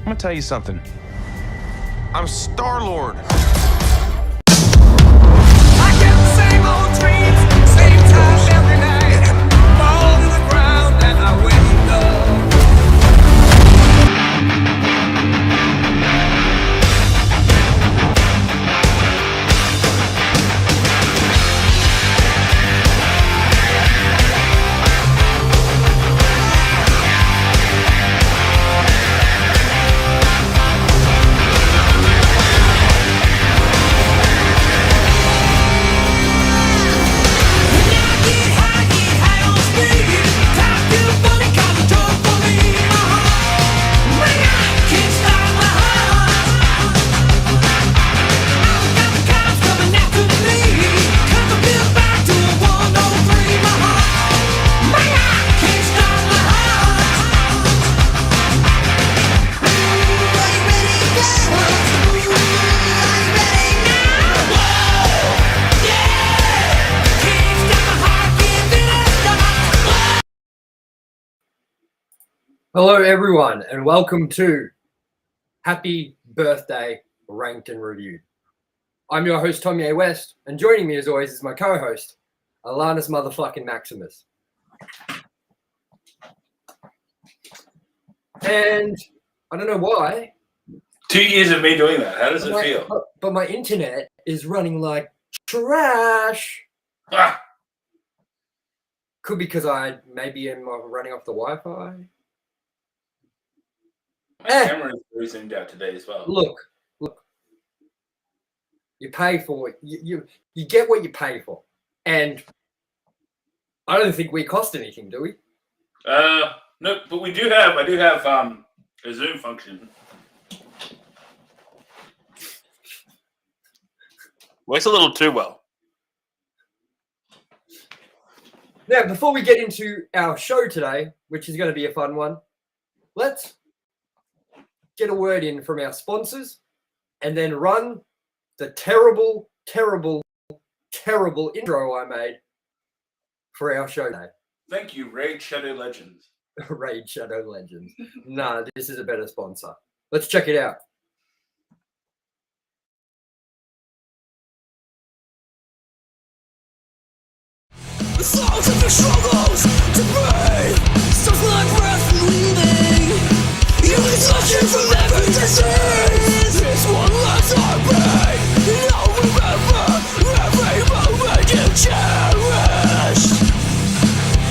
I'm gonna tell you something. I'm Star-Lord. I get the same old dreams, same time every night. Fall to the ground and I wake up. Hello, everyone, and welcome to Happy Birthday Ranked and Reviewed. I'm your host, Tomye West, and joining me as always is my co-host, Alannis motherfucking Maximus. And I don't know why. 2 years of me doing that. How does it feel? But my internet is running like trash. Ah! Could be because I maybe am running off the Wi-Fi. My camera is very zoomed out today as well. Look. You pay for it. You get what you pay for. And I don't think we cost anything, do we? No, but I do have a Zoom function. Works a little too well. Now, before we get into our show today, which is going to be a fun one, let's get a word in from our sponsors and then run the terrible intro I made for our show today. Thank you, Raid Shadow Legends. Raid Shadow Legends. Nah, this is a better sponsor. Let's check it out. The songs of your struggles to breathe, stuff like breath and leaving. You can touch it from every disease. This one lets our pain. Now remember every moment you cherished.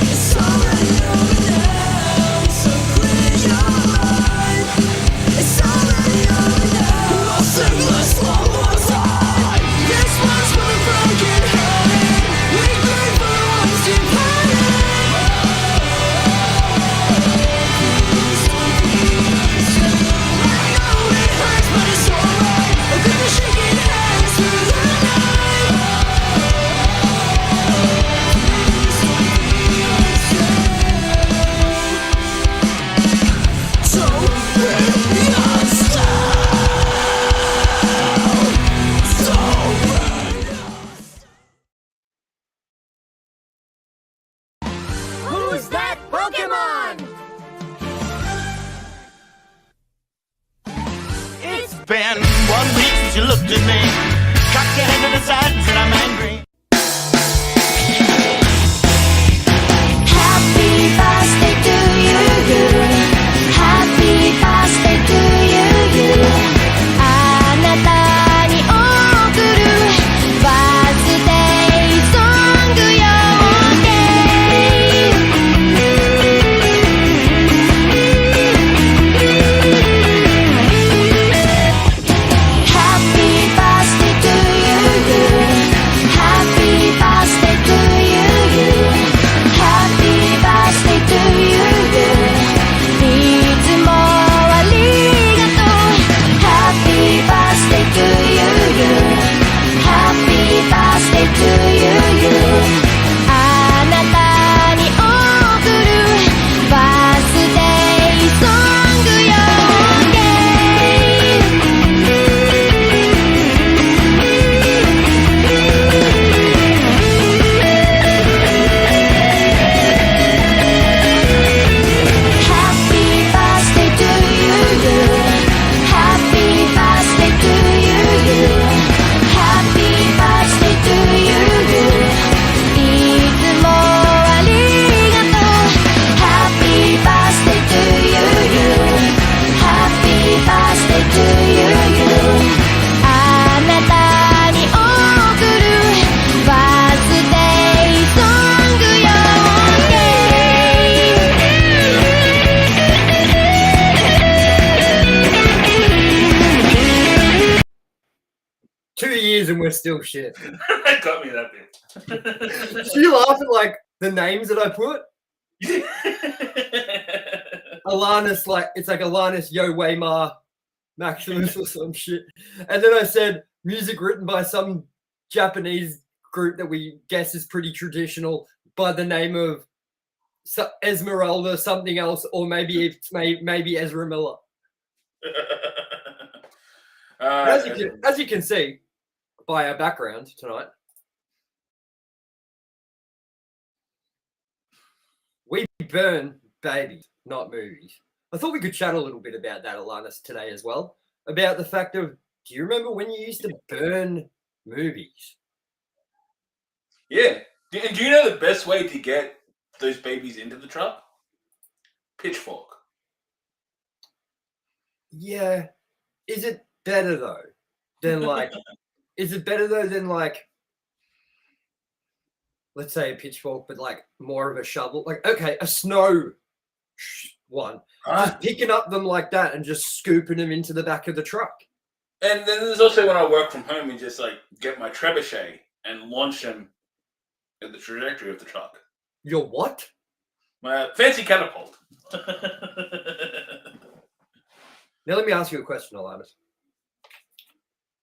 It's already over now, so clear your mind. It's already over now. I'll sing this one more time. This one's for the broken hearted. We pray for the ones departed. Who's that Pokemon? It's been 1 week since you looked at me. Cock your head to the side and said I'm angry. Happy birthday to you. Happy birthday to you. あなたに贈るバースデーソングよ。Happy birthday 2 years and we're still shit. That got me that bit. Do you laugh at like the names that I put? Alannis, like it's like Alannis, Yo Waymar, Maximus or some shit. And then I said music written by some Japanese group that we guess is pretty traditional by the name of Esmeralda, something else, or maybe it's maybe Ezra Miller. As you can see by our background tonight, we burn babies, not movies. I thought we could chat a little bit about that, Alannis, today as well. About the fact of, do you remember when you used to burn movies? Yeah. And do you know the best way to get those babies into the truck? Pitchfork. Yeah. Is it better though than like? Is it better though than like? Let's say a pitchfork, but like more of a shovel. Like okay, a snow one. Just picking up them like that and just scooping them into the back of the truck. And then there's also when I work from home and just like get my trebuchet and launch them in the trajectory of the truck. Your what? My fancy catapult. Now let me ask you a question, Alannis.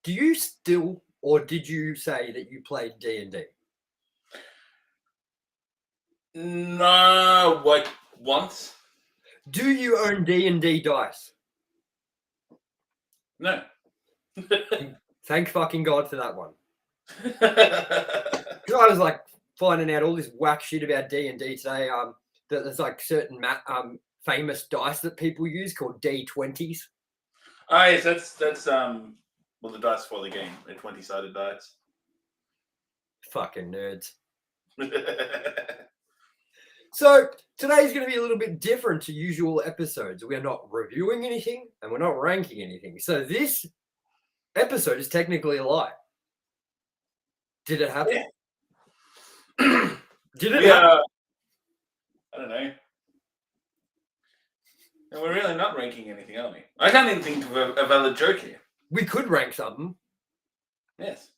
Do you still, or did you say that you played D&D? No, like once. Do you own D&D dice? No. Thank fucking God for that one. Because I was like finding out all this whack shit about D&D today. That there's like certain famous dice that people use called D20s. Oh yes, that's well the dice for the game. They're 20-sided dice. Fucking nerds. So today's going to be a little bit different to usual episodes. We're not reviewing anything and we're not ranking anything. So this episode is technically a lie. Did it happen? Yeah. Did it happen? I don't know. And we're really not ranking anything, are we? I can't even think of a valid joke here. We could rank something. Yes.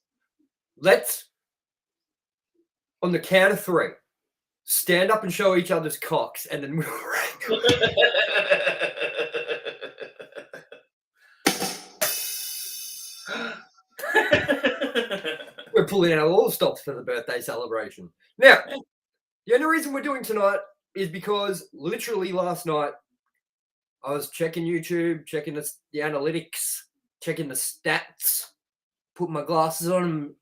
Let's, on the count of 3, stand up and show each other's cocks, and then we'll rank. We're pulling out all the stops for the birthday celebration. Now, the only reason we're doing tonight is because literally last night I was checking YouTube, checking the analytics, checking the stats, putting my glasses on and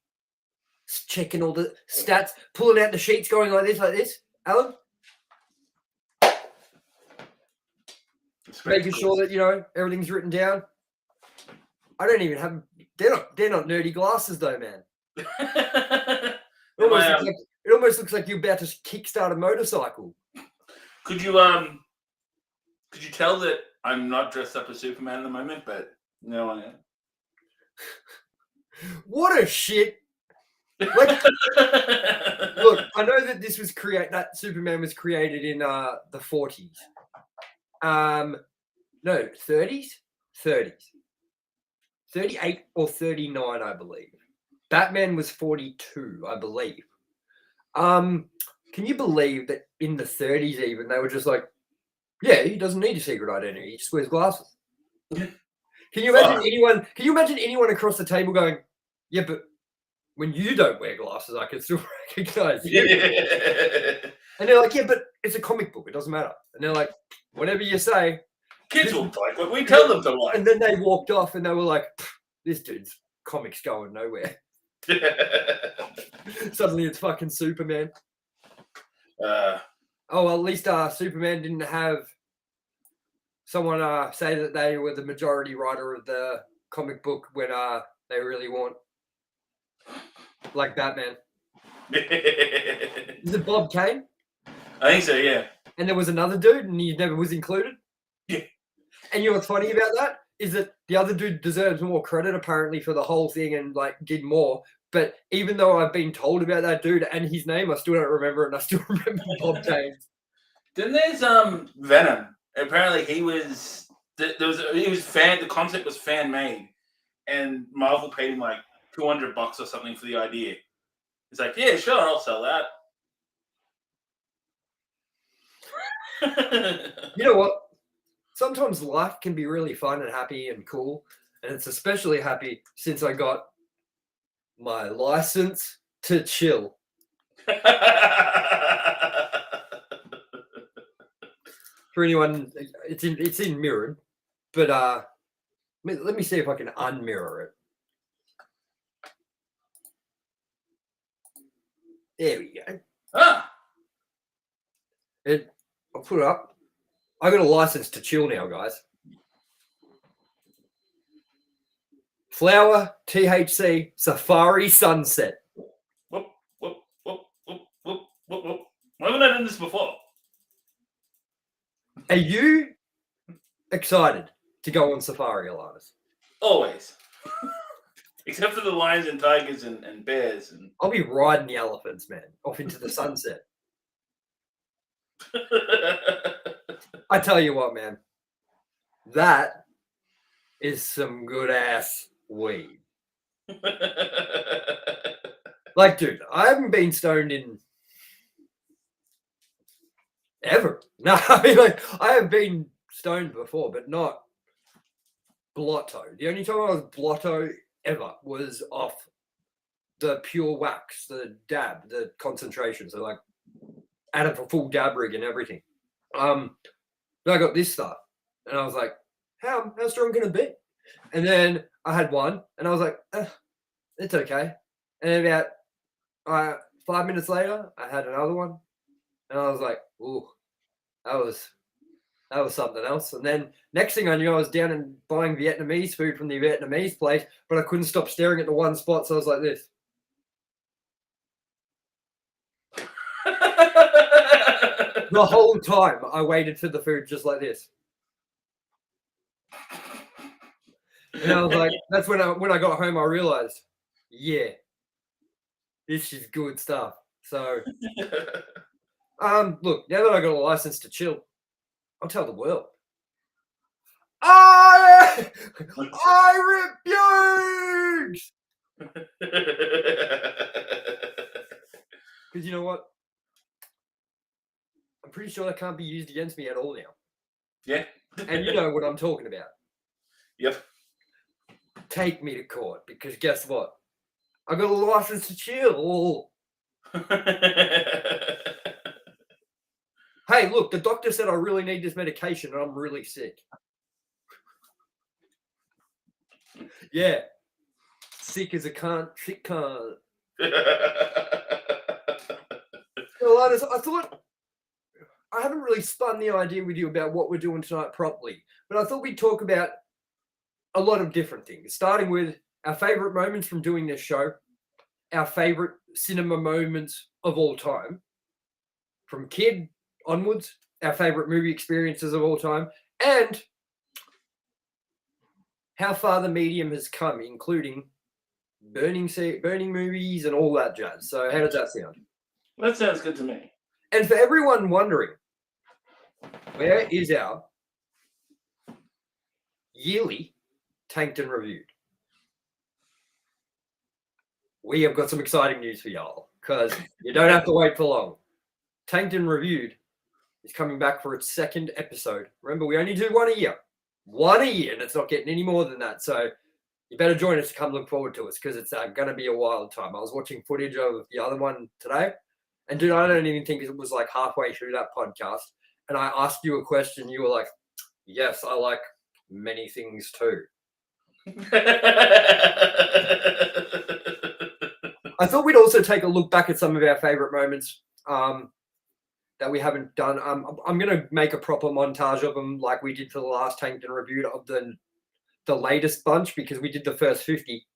checking all the stats, pulling out the sheets, going like this. Alan? Making sure that, you know, everything's written down. I don't even have, they're not nerdy glasses though, man. It almost looks like you're about to kickstart a motorcycle. Could you tell that I'm not dressed up as Superman at the moment, but no, I am. What a shit. Like, look, I know that that Superman was created in the 40s. No, 30s? 30s. 38 or 39, I believe. Batman was 42, I believe. Can you believe that in the 30s even they were just like, yeah, he doesn't need a secret identity, he just wears glasses. Can you imagine anyone across the table going, yeah, but when you don't wear glasses, I can still recognize you. And they're like, yeah, but it's a comic book, it doesn't matter. And they're like, whatever you say. Kids will like what we tell them to like. And then they walked off and they were like, this dude's comics going nowhere. Suddenly it's fucking Superman. Oh, well, at least Superman didn't have someone say that they were the majority writer of the comic book when they really weren't. Like Batman. Is it Bob Kane? I think so, yeah. And there was another dude and he never was included? Yeah. And you know what's funny about that? Is that the other dude deserves more credit apparently for the whole thing and like did more. But even though I've been told about that dude and his name, I still don't remember it, and I still remember Bob Kane. Then there's Venom. Apparently he was the concept was fan made, and Marvel paid him like $200 or something for the idea. He's like, yeah, sure, I'll sell that. You know what? Sometimes life can be really fun and happy and cool. And it's especially happy since I got my license to chill. For anyone, it's in mirrored, but let me see if I can unmirror it. There we go. I'll put it up. I got a license to chill now, guys. Flower, THC, Safari Sunset. Whoop. Why haven't I done this before? Are you excited to go on safari, Alannis? Always. Except for the lions and tigers and bears. And I'll be riding the elephants, man, off into the sunset. I tell you what, man, that is some good ass weed. Like, dude, I haven't been stoned in ever. No, I mean, like, I have been stoned before, but not blotto. The only time I was blotto ever was off the pure wax, the dab, the concentration. So, like, out of a full dab rig and everything. Then I got this stuff, and I was like, how strong can it be? And then I had one, and I was like, it's okay. And about 5 minutes later, I had another one, and I was like, ooh, that was something else. And then next thing I knew, I was down and buying Vietnamese food from the Vietnamese place, but I couldn't stop staring at the one spot, so I was like this. The whole time I waited for the food just like this. And I was like, that's when I got home, I realized, yeah, this is good stuff. So, look, now that I got a license to chill, I'll tell the world. I refuse! Because you know what? I'm pretty sure that can't be used against me at all now. Yeah. And you know what I'm talking about. Yep. Take me to court, because guess what? I got a license to chill. Hey, look, the doctor said I really need this medication and I'm really sick. Yeah. Sick as a cunt, sick cunt. Well, I thought I haven't really spun the idea with you about what we're doing tonight properly, but I thought we'd talk about a lot of different things, starting with our favorite moments from doing this show, our favorite cinema moments of all time, from kid onwards, our favorite movie experiences of all time, and how far the medium has come, including burning movies and all that jazz. So how does that sound? That sounds good to me. And for everyone wondering, where is our yearly Tanked and Reviewed? We have got some exciting news for y'all, because you don't have to wait for long. Tanked and Reviewed is coming back for its second episode. Remember, we only do one a year. One a year, and it's not getting any more than that. So you better join us to come look forward to us, because it's going to be a wild time. I was watching footage of the other one today, and dude, I don't even think it was like halfway through that podcast, and I asked you a question. You were like, yes, I like many things too. I thought we'd also take a look back at some of our favorite moments that we haven't done. I'm going to make a proper montage of them like we did for the last Tanked and Reviewed of the latest bunch, because we did the first 50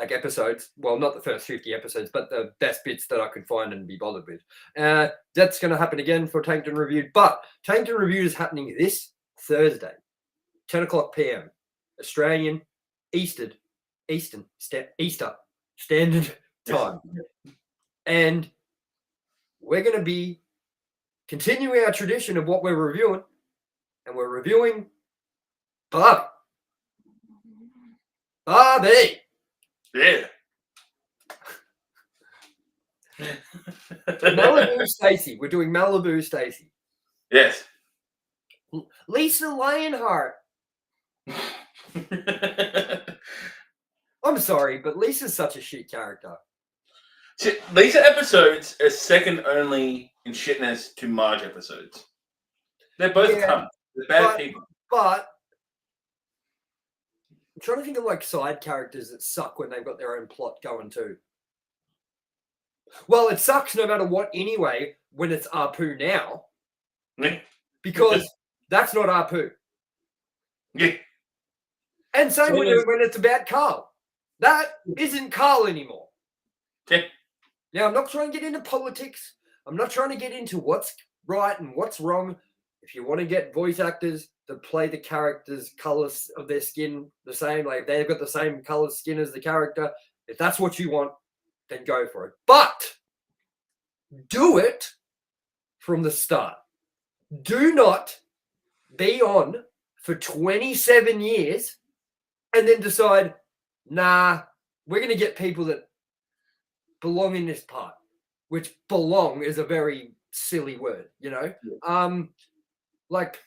episodes. Well, not the first 50 episodes, but the best bits that I could find and be bothered with. That's going to happen again for Tanked and Reviewed, but Tanked and Reviewed is happening this Thursday, 10 o'clock p.m. Australian Easter Standard Time. And we're going to be continuing our tradition of what we're reviewing, and we're reviewing Barbie. Yeah. Malibu Stacy. We're doing Malibu Stacy. Yes. Lisa Lionheart. I'm sorry, but Lisa's such a shit character. See, Lisa episodes are second only in shitness to Marge episodes. They're both Yeah, cunts. They're bad but- people. But I'm trying to think of like side characters that suck when they've got their own plot going too. Well, it sucks no matter what anyway when it's Apu now, because that's not Apu. Yeah. And same So when, is- when it's about Carl. That isn't Carl anymore. Yeah. Now, I'm not trying to get into politics. I'm not trying to get into what's right and what's wrong. If you want to get voice actors that play the characters' colors of their skin the same, like they've got the same color skin as the character, if that's what you want, then go for it. But do it from the start. Do not be on for 27 years and then decide, nah, we're going to get people that belong in this part, which belong is a very silly word, you know? Like,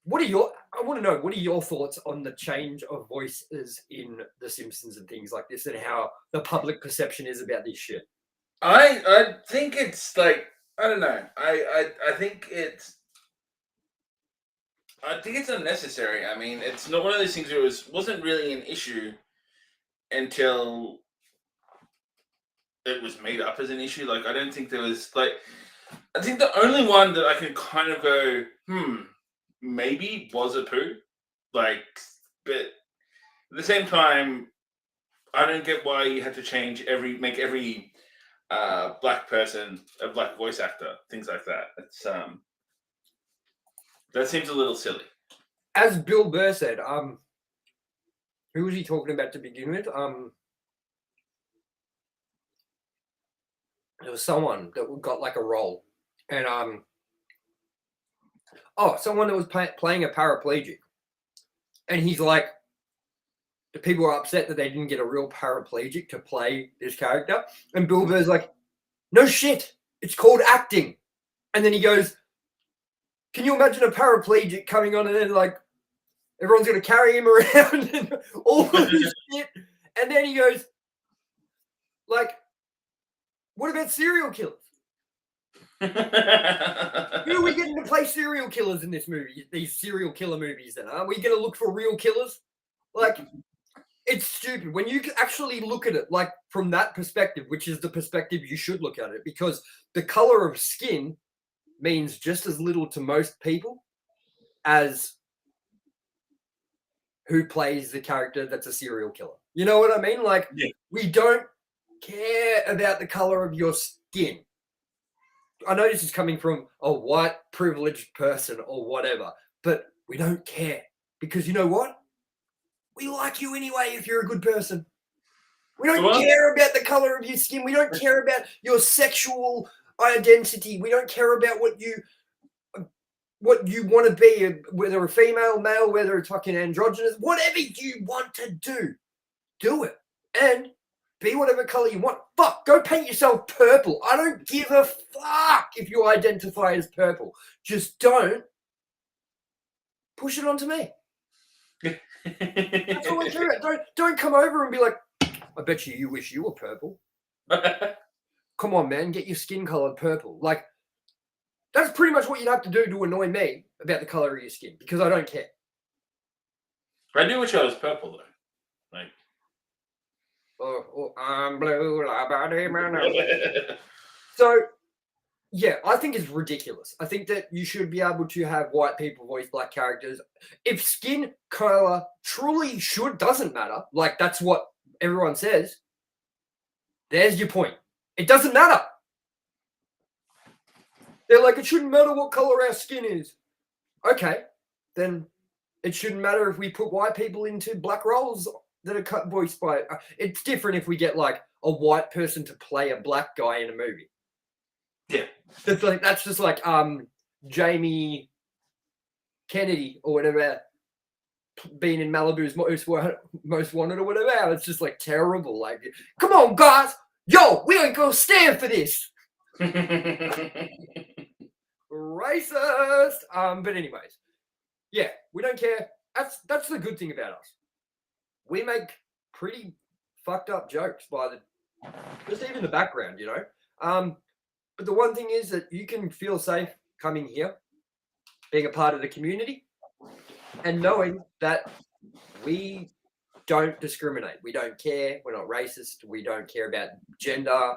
I want to know, what are your thoughts on the change of voices in The Simpsons and things like this and how the public perception is about this shit? I think it's like, I don't know. I think it's unnecessary. I mean, it's not one of those things where it wasn't really an issue until it was made up as an issue. Like, I don't think there was like, I think the only one that I could kind of go, maybe was Apu. Like, but at the same time, I don't get why you had to make every black person a black voice actor, things like that. It's that seems a little silly. As Bill Burr said, who was he talking about to begin with? There was someone that got like a role, and someone that was playing a paraplegic, and he's like, the people are upset that they didn't get a real paraplegic to play this character, and Bill Burr's like, no shit, it's called acting, and then he goes, can you imagine a paraplegic coming on and then like everyone's gonna carry him around and all of this shit, and then he goes, like, what about serial killers? Who are we getting to play serial killers in this movie? These serial killer movies, then? Are we going to look for real killers? Like, it's stupid. When you actually look at it, like, from that perspective, which is the perspective you should look at it, because the color of skin means just as little to most people as who plays the character that's a serial killer. You know what I mean? Like, we don't care about the color of your skin. I know this is coming from a white privileged person or whatever, but we don't care because you know what? We like you anyway if you're a good person. We don't care about the color of your skin. We don't care about your sexual identity. We don't care about what you want to be, whether a female, male, whether it's fucking androgynous, whatever you want to do it. And be whatever color you want. Fuck, go paint yourself purple. I don't give a fuck if you identify as purple. Just don't push it onto me. That's all I care about. Don't come over and be like, I bet you wish you were purple. Come on, man, get your skin colored purple. Like, that's pretty much what you'd have to do to annoy me about the color of your skin, because I don't care. I do wish I was purple though. Like, I'm blue. So, yeah, I think it's ridiculous. I think that you should be able to have white people voice black characters. If skin color truly doesn't matter, like that's what everyone says, there's your point. It doesn't matter. They're like, it shouldn't matter what color our skin is. Okay, then it shouldn't matter if we put white people into black roles that are voiced by. It's different if we get like a white person to play a black guy in a movie. Yeah, that's just like Jamie Kennedy or whatever. being in Malibu's most wanted or whatever. And it's just like terrible. Like, come on, guys, yo, we ain't gonna stand for this. Racist. But anyways, yeah, we don't care. That's the good thing about us. We make pretty fucked up jokes by just even the background, you know. But the one thing is that you can feel safe coming here, being a part of the community, and knowing that we don't discriminate. We don't care. We're not racist. We don't care about gender.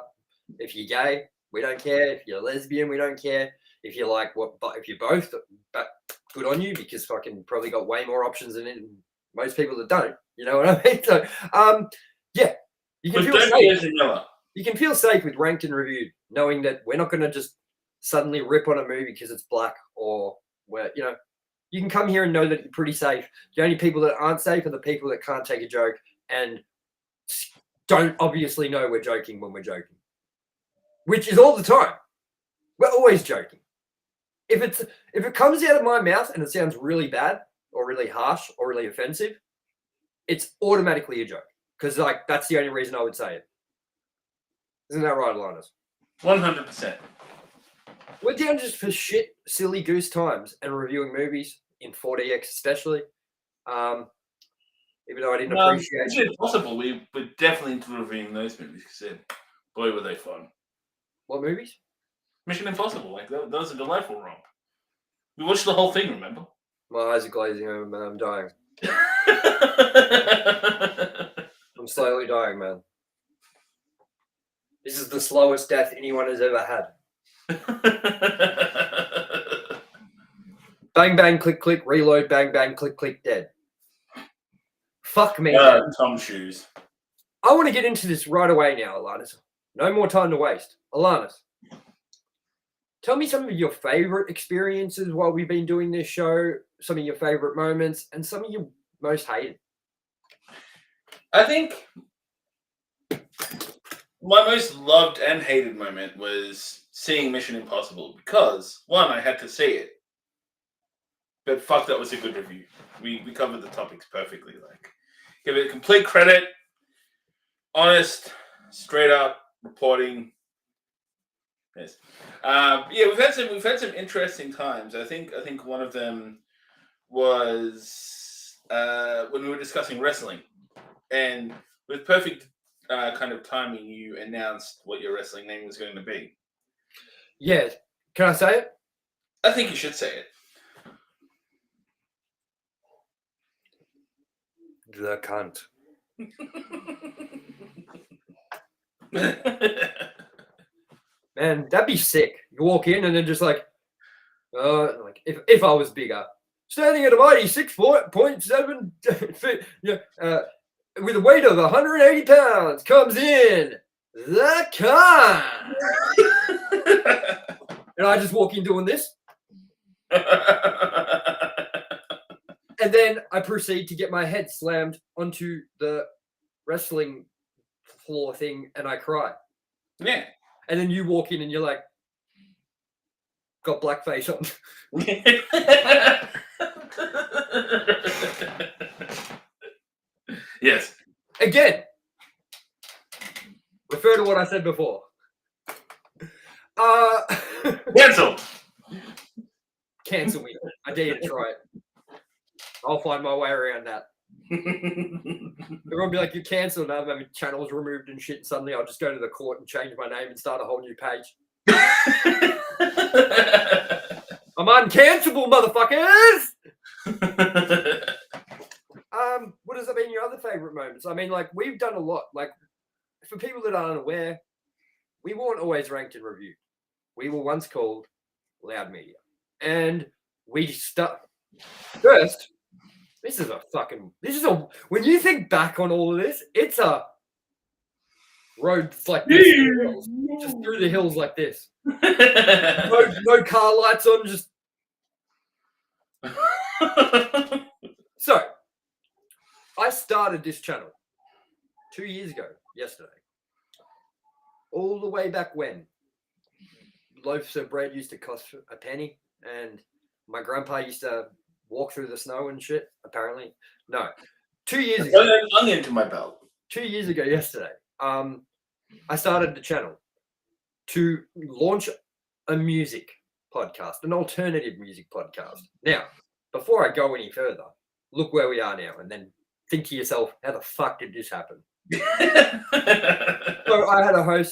If you're gay, we don't care. If you're lesbian, we don't care. If you're like what, but if you're both, but good on you, because fucking probably got way more options than most people that don't. You know what I mean? So, yeah, you can feel safe. You can feel safe with Ranked and Reviewed, knowing that we're not going to just suddenly rip on a movie because it's black, or where, you know, you can come here and know that you're pretty safe. The only people that aren't safe are the people that can't take a joke and don't obviously know we're joking when we're joking, which is all the time. We're always joking. If it comes out of my mouth and it sounds really bad or really harsh or really offensive, it's automatically a joke, because like that's the only reason I would say it. Isn't that right, Alannis? 100%. We're down just for shit, silly goose times and reviewing movies in 4DX especially. Even though I didn't appreciate it. It's possible. We're definitely into reviewing those movies, because boy, were they fun. What movies? Mission Impossible. Like, that was a delightful romp. We watched the whole thing, remember? My eyes are glazing over, man. I'm dying. I'm slowly dying, man. This is the slowest death anyone has ever had. Bang, bang, click, click, reload, bang, bang, click, click, dead. Fuck me. Tom Shoes. I want to get into this right away now, Alannis. No more time to waste. Alannis, tell me some of your favorite experiences while we've been doing this show, some of your favorite moments, and some of your most hated. I think my most loved and hated moment was seeing Mission Impossible, because, one, I had to see it. But fuck, that was a good review. We covered the topics perfectly. Like, give it complete credit, honest, straight up reporting. Yes. We've had some interesting times. I think one of them was when we were discussing wrestling, and with perfect kind of timing, you announced what your wrestling name was going to be. Yeah. Can I say it? I think you should say it. The cunt. Man, that'd be sick. You walk in and then just like if I was bigger, standing at a mighty 6.7 with a weight of 180 pounds, comes in the cunt. And I just walk in doing this. And then I proceed to get my head slammed onto the wrestling floor thing, and I cry. Yeah. And then you walk in and you're like, got blackface on. Yes. Again, refer to what I said before. Cancel. Cancel me. I dare you to try it. I'll find my way around that. Everyone be like, you're cancelled. I've had channels removed and shit. And suddenly I'll just go to the court and change my name and start a whole new page. I'm uncancelable, motherfuckers. What has been your other favorite moments? I mean, like, we've done a lot. Like, for people that aren't aware, we weren't always Ranked and Reviewed. We were once called Loud Media. And we first, when you think back on all of this, it's a road like this, just through the hills like this. No car lights on, just. So, I started this channel 2 years ago, yesterday. All the way back when loaves of bread used to cost a penny, and my grandpa used to walk through the snow and shit. Apparently, no. 2 years ago. Throw an onion to my belt. 2 years ago yesterday, I started the channel to launch a music podcast, an alternative music podcast. Now, before I go any further, look where we are now, and then think to yourself, how the fuck did this happen? So I had a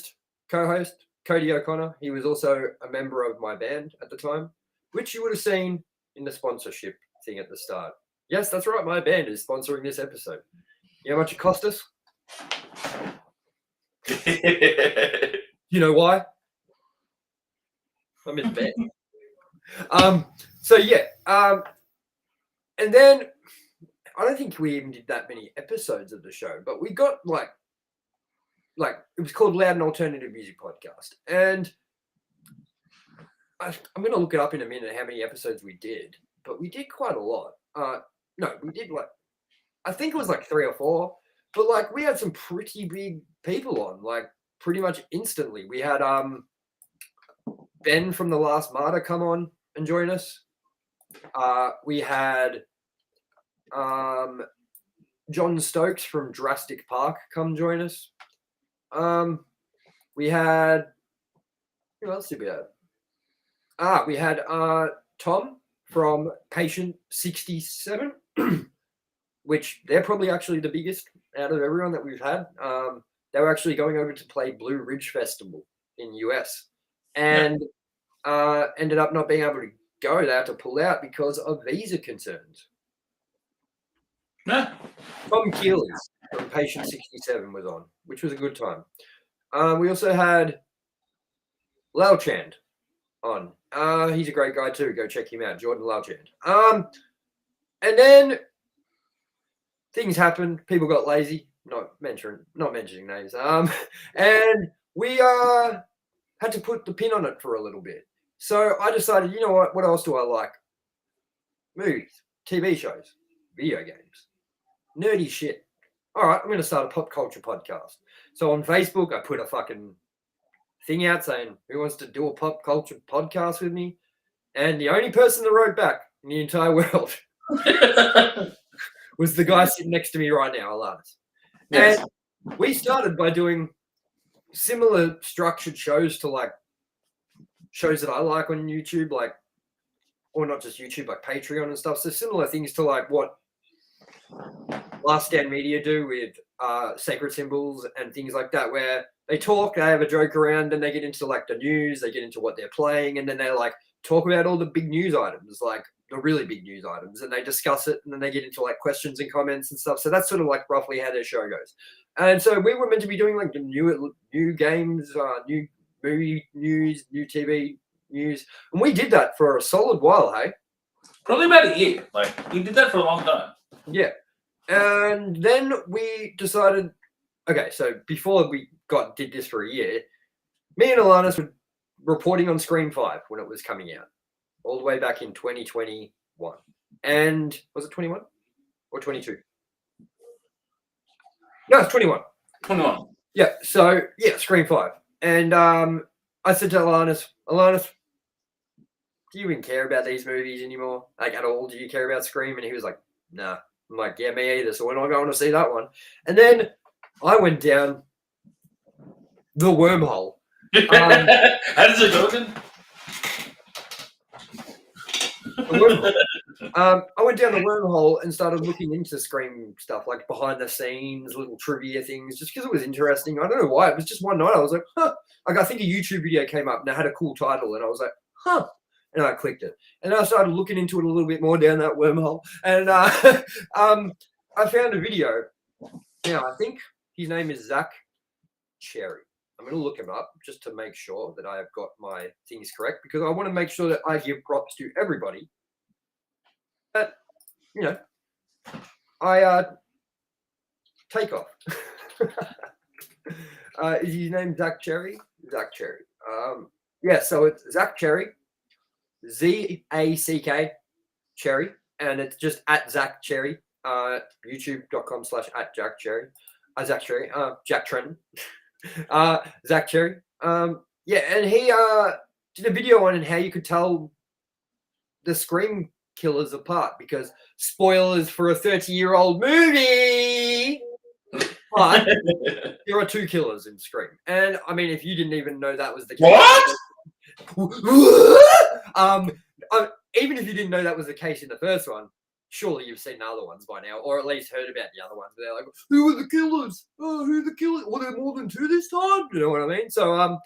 co-host, Cody O'Connor. He was also a member of my band at the time, which you would have seen in the sponsorship thing at the start. Yes, that's right. My band is sponsoring this episode. You know how much it cost us? You know why? I'm in bed. So yeah. And then I don't think we even did that many episodes of the show, but we got like it was called Loud and Alternative Music Podcast. And I'm going to look it up in a minute how many episodes we did, but we did quite a lot. No, we did I think it was 3 or 4, but we had some pretty big people on, pretty much instantly. We had Ben from The Last Martyr come on and join us. We had John Stokes from Jurassic Park come join us. We had, who else did we have? We had Tom from Patient 67, which they're probably actually the biggest out of everyone that we've had. They were actually going over to play Blue Ridge Festival in US and ended up not being able to go. They had to pull out because of visa concerns. Yeah. Tom Keeley from Patient 67 was on, which was a good time. We also had Lalchand on. He's a great guy too. Go check him out, Jordan Lalchand. And then things happened. People got lazy. Not mentioning names. And we had to put the pin on it for a little bit. So I decided, you know what else do I like? Movies, TV shows, video games, nerdy shit. All right, I'm going to start a pop culture podcast. So on Facebook, I put a fucking thing out saying, who wants to do a pop culture podcast with me? And the only person that wrote back in the entire world was the guy sitting next to me right now, Alannis. Yes. And we started by doing similar structured shows to shows that I like on YouTube, or not just YouTube, like Patreon and stuff. So similar things to what Last Stand Media do with Sacred Symbols and things like that, where they talk, they have a joke around, and they get into the news, they get into what they're playing, and then they talk about all the big news items, the really big news items, and they discuss it, and then they get into questions and comments and stuff. So that's sort of roughly how their show goes. And so we were meant to be doing the new games, new movie news, new TV news, and we did that for a solid while. Hey, probably about a year. We did that for a long time. Yeah, and then we decided, okay, so before we did this for a year, me and Alannis were reporting on Scream 5 when it was coming out, all the way back in 2021. And was it 21 or 22? No, it's 21. 21. Yeah, so yeah, Scream 5. And I said to Alannis, do you even care about these movies anymore? At all? Do you care about Scream? And he was like, nah. I'm like, yeah, me either. So we're not going to see that one. And then I went down the wormhole. How does it go then? I went down the wormhole and started looking into Scream stuff, behind the scenes, little trivia things, just because it was interesting. I don't know why. It was just one night I was like, huh. I think a YouTube video came up and it had a cool title, and I was like, huh. And I clicked it. And I started looking into it a little bit more down that wormhole. And I found a video. Now, I think his name is Zach Cherry. I'm going to look him up just to make sure that I have got my things correct, because I want to make sure that I give props to everybody. But, I take off. Is his name Zach Cherry? Zach Cherry. Yeah, so it's Zach Cherry, ZACK Cherry, and it's just at Zach Cherry, youtube.com/@JackCherry. Zach Cherry, Jack Trenton. Zach Cherry. Yeah, and he did a video on how you could tell the Scream killers apart because spoilers for a 30-year-old movie. But there are 2 killers in Scream. And I mean, if you didn't even know that was the case. What? Even if you didn't know that was the case in the first one, surely you've seen the other ones by now, or at least heard about the other ones. They're like, who are the killers? Oh, who are the killers? Were there more than 2 this time? You know what I mean? So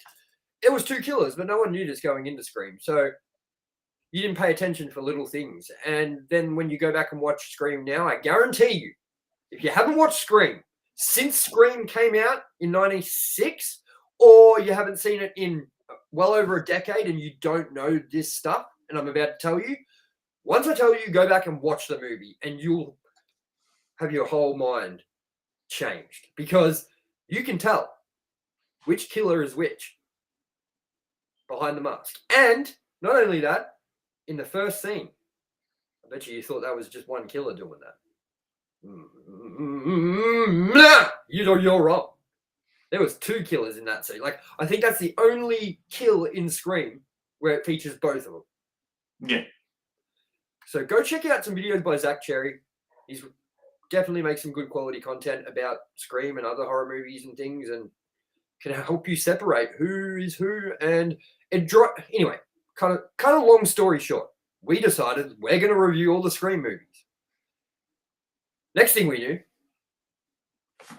it was 2 killers, but no one knew this going into Scream. So you didn't pay attention for little things. And then when you go back and watch Scream now, I guarantee you, if you haven't watched Scream since Scream came out in 96, or you haven't seen it in well over a decade and you don't know this stuff, and I'm about to tell you, once I tell you, go back and watch the movie and you'll have your whole mind changed because you can tell which killer is which behind the mask. And not only that, in the first scene, I bet you thought that was just one killer doing that. You're wrong. There was 2 killers in that scene. Like, I think that's the only kill in Scream where it features both of them. Yeah. So go check out some videos by Zach Cherry. He's definitely makes some good quality content about Scream and other horror movies and things, and can help you separate who is who. And anyway, kind of long story short, we decided we're going to review all the Scream movies. Next thing we knew,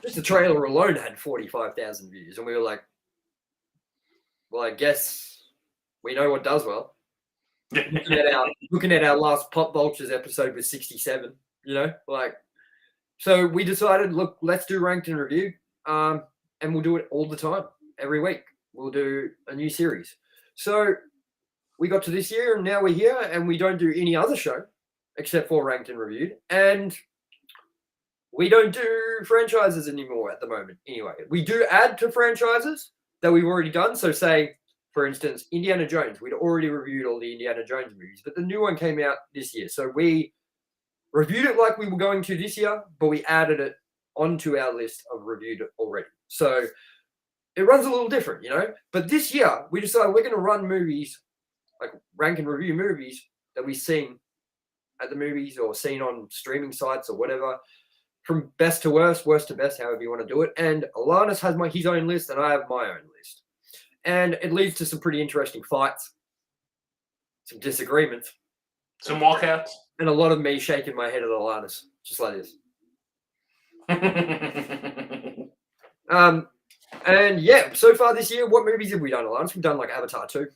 just the trailer alone had 45,000 views, and we were like, well, I guess we know what does well. looking at our last Pop Vultures episode with 67, so we decided, look, let's do Ranked and Reviewed, and we'll do it all the time, every week. We'll do a new series. So we got to this year, and now we're here, and we don't do any other show except for Ranked and Reviewed, and we don't do franchises anymore at the moment. Anyway, we do add to franchises that we've already done. So say, for instance, Indiana Jones. We'd already reviewed all the Indiana Jones movies, but the new one came out this year. So we reviewed it like we were going to this year, but we added it onto our list of reviewed already. So it runs a little different, But this year, we decided we're going to run movies, like rank and review movies that we've seen at the movies or seen on streaming sites or whatever, from best to worst, worst to best, however you want to do it. And Alannis has his own list, and I have my own list. And it leads to some pretty interesting fights, some disagreements, some walkouts, and a lot of me shaking my head at Alannis, just like this. And yeah, so far this year, what movies have we done, Alannis? We've done like Avatar 2.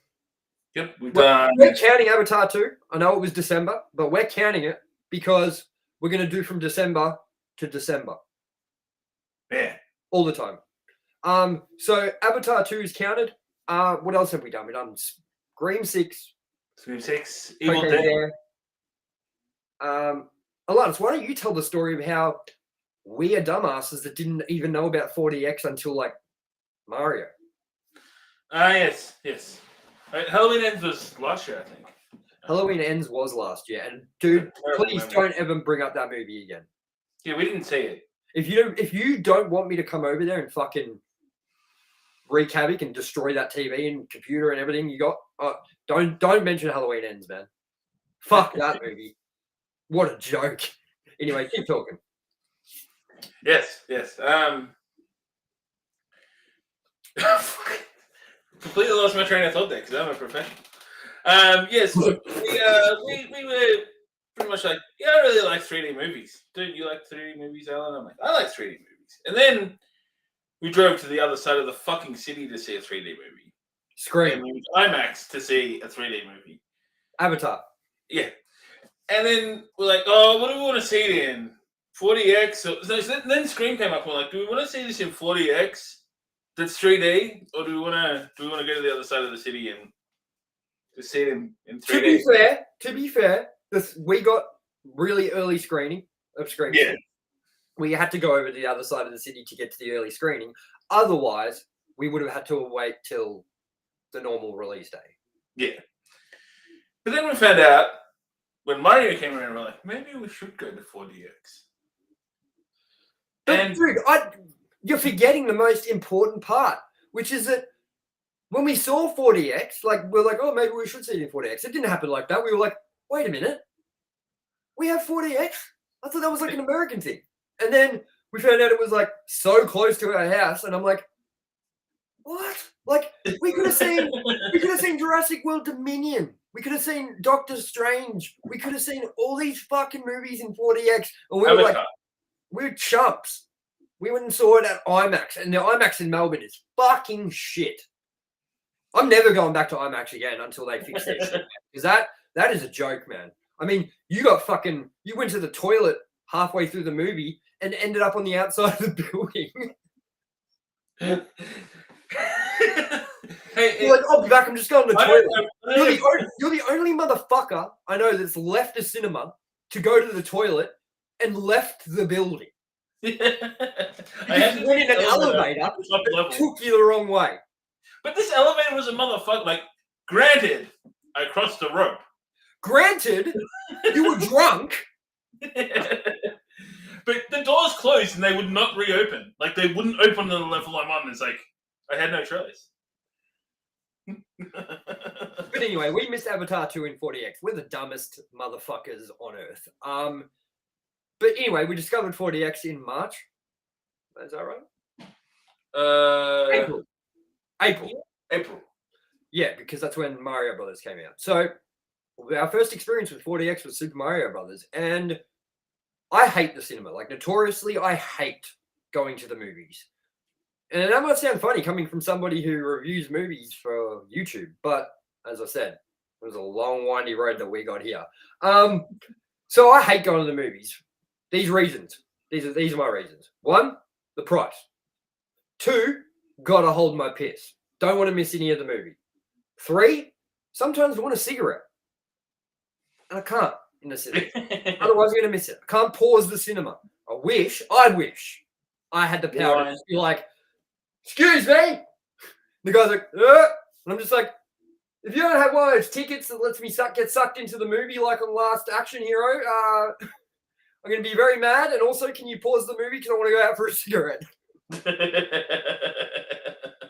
Yep, we're counting Avatar 2. I know it was December, but we're counting it because we're going to do from December to December. Yeah. All the time. So Avatar 2 is counted. What else have we done? We've done Scream 6. Scream 6. Evil Dead. Alannis, why don't you tell the story of how we are dumbasses that didn't even know about 40X until like Mario? Yes. Right, Halloween Ends was last year, I think. Halloween Ends was last year. And dude, please don't ever bring up that movie again. Yeah, we didn't see it. If you don't want me to come over there and fucking wreak havoc and destroy that TV and computer and everything you got, don't mention Halloween Ends, man. Fuck that movie. What a joke. Anyway, keep talking. Yes. Completely lost my train of thought there because I'm a professional. Yes, look, we were pretty much like, yeah, I really like 3D movies. Dude, you like 3D movies, Alan? I'm like, I like 3D movies. And then we drove to the other side of the fucking city to see a 3D movie. Scream. And we went to IMAX to see a 3D movie. Avatar. Yeah. And then we're like, oh, what do we want to see it in? 40X? So then Scream came up and we're like, do we want to see this in 40X? That's 3D? Or do we want to go to the other side of the city and just see it in 3D? To be fair, we got really early screening of Scream. Yeah. We had to go over to the other side of the city to get to the early screening. Otherwise, we would have had to wait till the normal release day. Yeah. But then we found out when Mario came around, we're like, maybe we should go to 40X. But dude, you're forgetting the most important part, which is that when we saw 40X, like we're like, oh, maybe we should see it in 40X. It didn't happen like that. We were like, wait a minute, we have 40X. I thought that was like an American thing. And then we found out it was like so close to our house, and I'm like, what? Like we could have seen Jurassic World Dominion. We could have seen Doctor Strange. We could have seen all these fucking movies in 40X, and we were like, we're chumps. We went and saw it at IMAX, and the IMAX in Melbourne is fucking shit. I'm never going back to IMAX again until they fix this shit, because that is a joke, man. I mean, you went to the toilet halfway through the movie and ended up on the outside of the building. You're like, I'll be back. I'm just going to the toilet. You're the only motherfucker I know that's left a cinema to go to the toilet and left the building. You went in an elevator that took you the wrong way. But this elevator was a motherfucker. Like, granted, I crossed the rope. Granted, you were drunk. But the doors closed and they would not reopen. Like, they wouldn't open on the level I'm on. It's like, I had no choice. But anyway, we missed Avatar 2 in 40X. We're the dumbest motherfuckers on earth. But anyway, we discovered 40X in March. Is that right? April. Yeah, because that's when Mario Brothers came out. So our first experience with 40X was Super Mario Brothers, and I hate the cinema. Like, notoriously, I hate going to the movies. And that might sound funny coming from somebody who reviews movies for YouTube, but as I said, it was a long, windy road that we got here. So I hate going to the movies. These reasons. These are my reasons. 1, the price. 2, gotta hold my piss. Don't want to miss any of the movie. 3, sometimes I want a cigarette. And I can't in the cinema. Otherwise, I'm going to miss it. I can't pause the cinema. I wish I had the power to be like, excuse me. The guy's like, and I'm just like, if you don't have one of those tickets that lets me get sucked into the movie like on Last Action Hero, I'm going to be very mad. And also, can you pause the movie because I want to go out for a cigarette?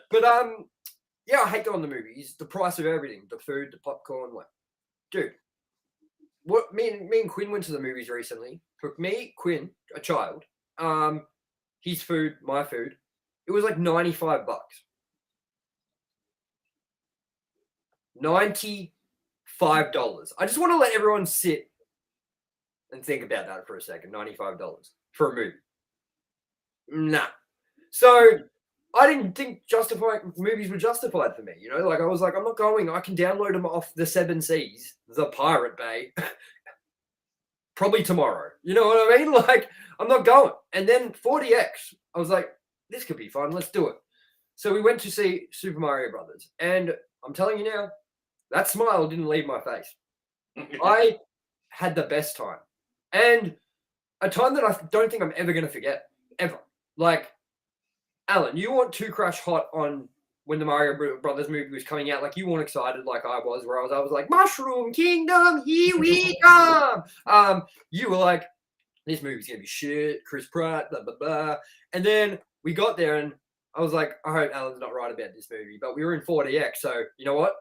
But yeah, I hate going to the movies. The price of everything, the food, the popcorn, like, dude. What me and Quinn went to the movies recently. For me, Quinn, a child, his food, my food, it was like $95. $95. I just want to let everyone sit and think about that for a second. $95 for a movie. Nah. So I didn't think movies were justified for me. You know, like I was like, I'm not going. I can download them off the 7 Seas, the Pirate Bay, probably tomorrow. You know what I mean? Like, I'm not going. And then 40X, I was like, this could be fun. Let's do it. So we went to see Super Mario Brothers. And I'm telling you now, that smile didn't leave my face. I had the best time. And a time that I don't think I'm ever going to forget. Ever. Like, Alan, you weren't too crash hot on when the Mario Brothers movie was coming out. Like, you weren't excited like I was, where I was like, Mushroom Kingdom, here we come. You were like, this movie's going to be shit, Chris Pratt, blah, blah, blah. And then we got there and I was like, I hope Alan's not right about this movie. But we were in 40X, so you know what?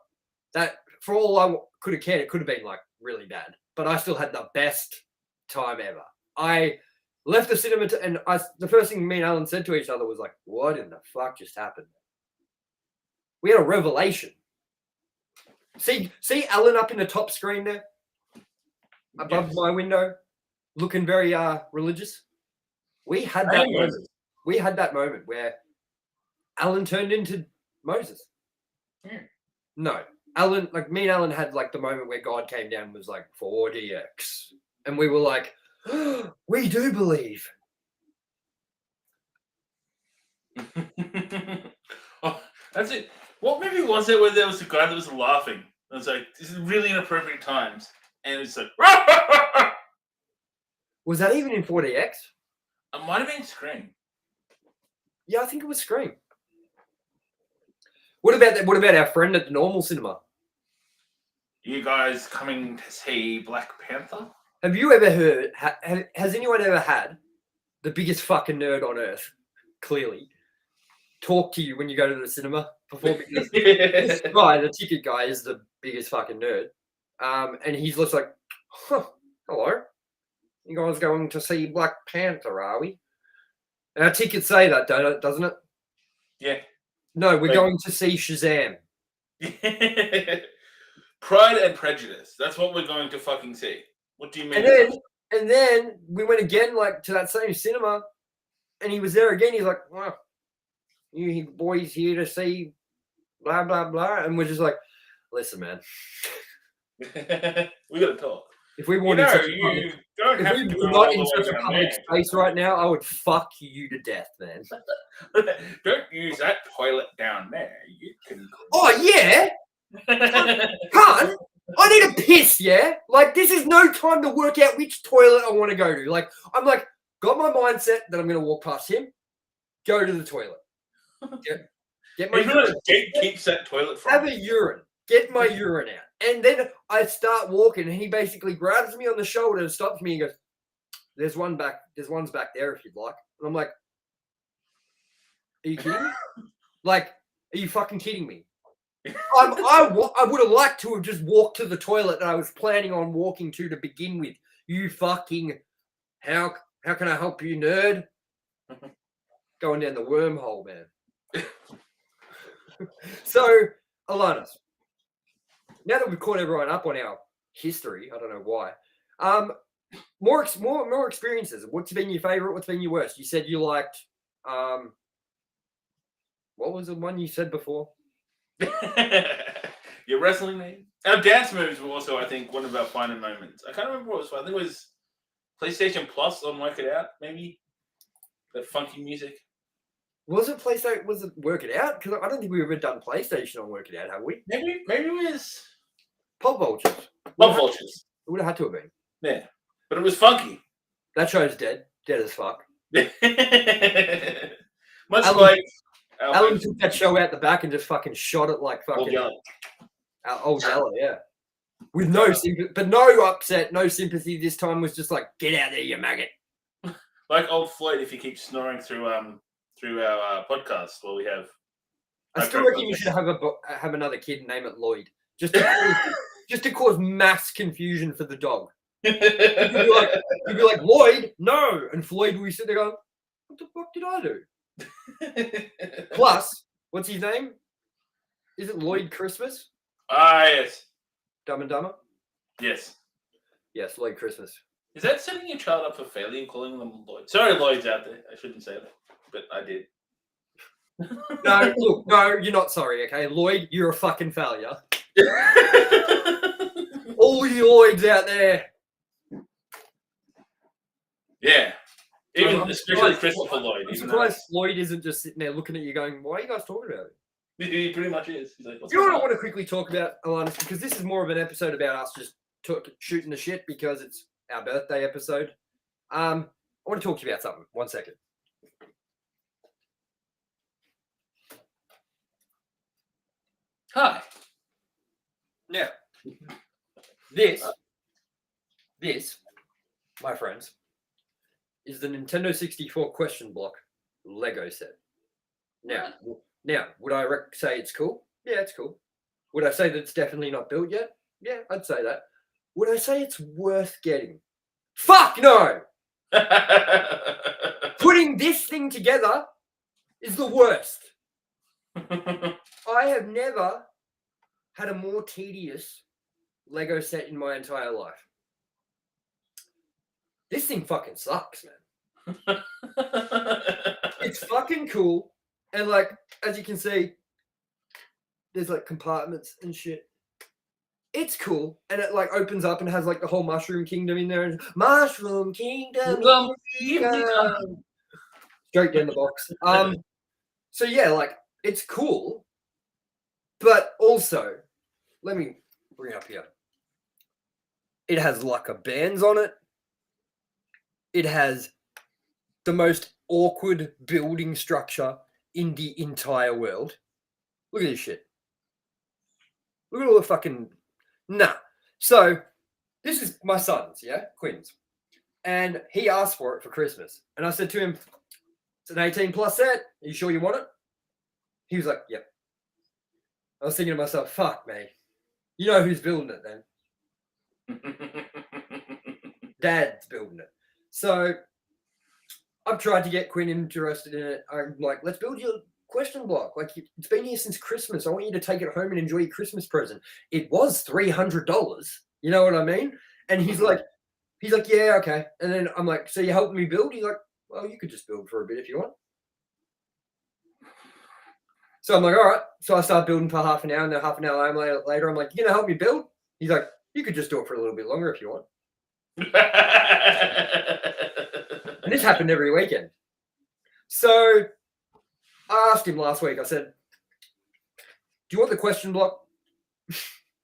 That, for all I could have cared, it could have been like really bad. But I still had the best time ever. I left the cinema and the first thing me and Alan said to each other was like, what in the fuck just happened? We had a revelation. See Alan up in the top screen there? Above my window, looking very religious. We had that moment. We had that moment where Alan turned into Moses. Yeah. No. Alan, like me and Alan had like the moment where God came down and was like 40X. And we were like, we do believe. Oh, that's it. What movie was it where there was a guy that was laughing? It was like, this is really inappropriate times. And it's like, was that even in 40X? It might have been Scream. Yeah, I think it was Scream. What about that? What about our friend at the normal cinema? You guys coming to see Black Panther? Have you ever heard, has anyone ever had the biggest fucking nerd on earth, clearly, talk to you when you go to the cinema before? Because this guy, the ticket guy, is the biggest fucking nerd. And he's just like, huh, hello. You guys going to see Black Panther, are we? Our tickets say that, doesn't it? Yeah. No, we're Wait. going to see Shazam. Pride and Prejudice. That's what we're going to fucking see. What do you mean? And then we went again, like, to that same cinema, and he was there again. He's like, well, you boys here to see blah, blah, blah. And we're just like, listen, man. We got to talk. If we wanted you don't if have we to were go all not the in way such a down public there. space right now, I would fuck you to death, man. Don't use that toilet down there. You can. Oh, yeah? Can't. I need a piss, yeah? Like, this is no time to work out which toilet I want to go to. Like, I'm like, got my mindset that I'm going to walk past him, go to the toilet. Get my Even urine. a gate keeps that toilet from. Have a urine. Get my urine out. And then I start walking, and he basically grabs me on the shoulder and stops me and goes, there's one's back there if you'd like. And I'm like, are you kidding me? Like, are you fucking kidding me? I would have liked to have just walked to the toilet that I was planning on walking to begin with. You fucking, how can I help you, nerd? Going down the wormhole, man. So, Alannis, now that we've caught everyone up on our history, I don't know why. More experiences. What's been your favorite? What's been your worst? You said you liked. What was the one you said before? Your wrestling name? Our dance moves were also, I think, one of our finer moments. I can't remember what it was for. I think it was PlayStation Plus on Work It Out, maybe. That funky music. Was it PlayStation? Was it Work It Out? Because I don't think we've ever done PlayStation on Work It Out, have we? Maybe it was Pop Vultures. Pop Vultures. It would have had to have been. Yeah, but it was funky. That show's dead as fuck. Much Alan- like Alan took that show out the back and just fucking shot it like fucking Old Yeller, yeah. With no sympathy, but no upset, no sympathy. This time was just like, get out there, you maggot. Like old Floyd, if he keeps snoring through our podcast while we have. I still reckon you should have another kid and name it Lloyd, just to cause mass confusion for the dog. You'd be like, Lloyd, no, and Floyd will be sitting there going, what the fuck did I do? Plus, what's his name? Is it Lloyd Christmas? Ah, yes. Dumb and Dumber? Yes. Yes, Lloyd Christmas. Is that setting your child up for failure, calling them Lloyd? Sorry, Lloyd's out there. I shouldn't say that, but I did. No, look, no, you're not sorry, okay? Lloyd, you're a fucking failure. All you Lloyds out there. Yeah. Even I'm especially surprised- Christopher Lloyd. I'm even surprised Lloyd isn't just sitting there looking at you going, why are you guys talking about it? He pretty much is. He's like, what's You know what going I want to quickly talk about, Alannis, because this is more of an episode about us just shooting the shit because it's our birthday episode. I want to talk to you about something. 1 second. Hi. Now, this, my friends, is the Nintendo 64 question block Lego set. Now, would I say it's cool? Yeah, it's cool. Would I say that it's definitely not built yet? Yeah, I'd say that. Would I say it's worth getting? Fuck no! Putting this thing together is the worst. I have never had a more tedious Lego set in my entire life. This thing fucking sucks, man. It's fucking cool. And like, as you can see, there's like compartments and shit. It's cool. And it like opens up and has like the whole Mushroom Kingdom in there. And Mushroom Kingdom. Straight down the box. So yeah, like it's cool. But also, let me bring it up here. It has Lucker bands on it. It has the most awkward building structure in the entire world. Look at this shit. Look at all the fucking... Nah. So, this is my son's, yeah? Quinn's. And he asked for it for Christmas. And I said to him, it's an 18 plus set. Are you sure you want it? He was like, yep. I was thinking to myself, fuck me. You know who's building it then. Dad's building it. So I've tried to get Quinn interested in it. I'm like, let's build your question block. Like, it's been here since Christmas. I want you to take it home and enjoy your Christmas present. It was $300. You know what I mean? And he's like, yeah, okay. And then I'm like, so you helping me build? He's like, well, you could just build for a bit if you want. So I'm like, all right. So I start building for half an hour, and then half an hour later, I'm like, you gonna help me build? He's like, you could just do it for a little bit longer if you want. And this happened every weekend. So I asked him last week, I said, do you want the question block?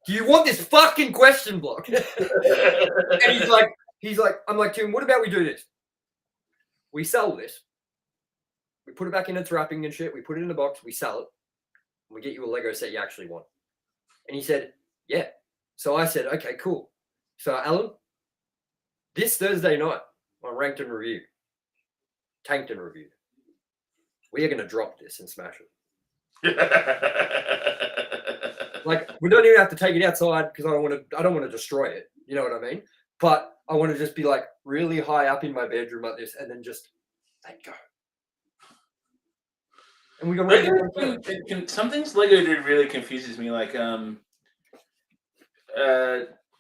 Do you want this fucking question block? And he's like, I'm like, Tim, what about we do this? We sell this. We put it back in its wrapping and shit. We put it in the box. We sell it. And we get you a Lego set you actually want. And he said, yeah. So I said, okay, cool. So Alan, this Thursday night on Ranked and Reviewed, Tanked and Reviewed, we are going to drop this and smash it. Like, we don't even have to take it outside because I don't want to destroy it. You know what I mean? But I want to just be like really high up in my bedroom like this, and then just let go. And we got some things Lego do really confuses me. Like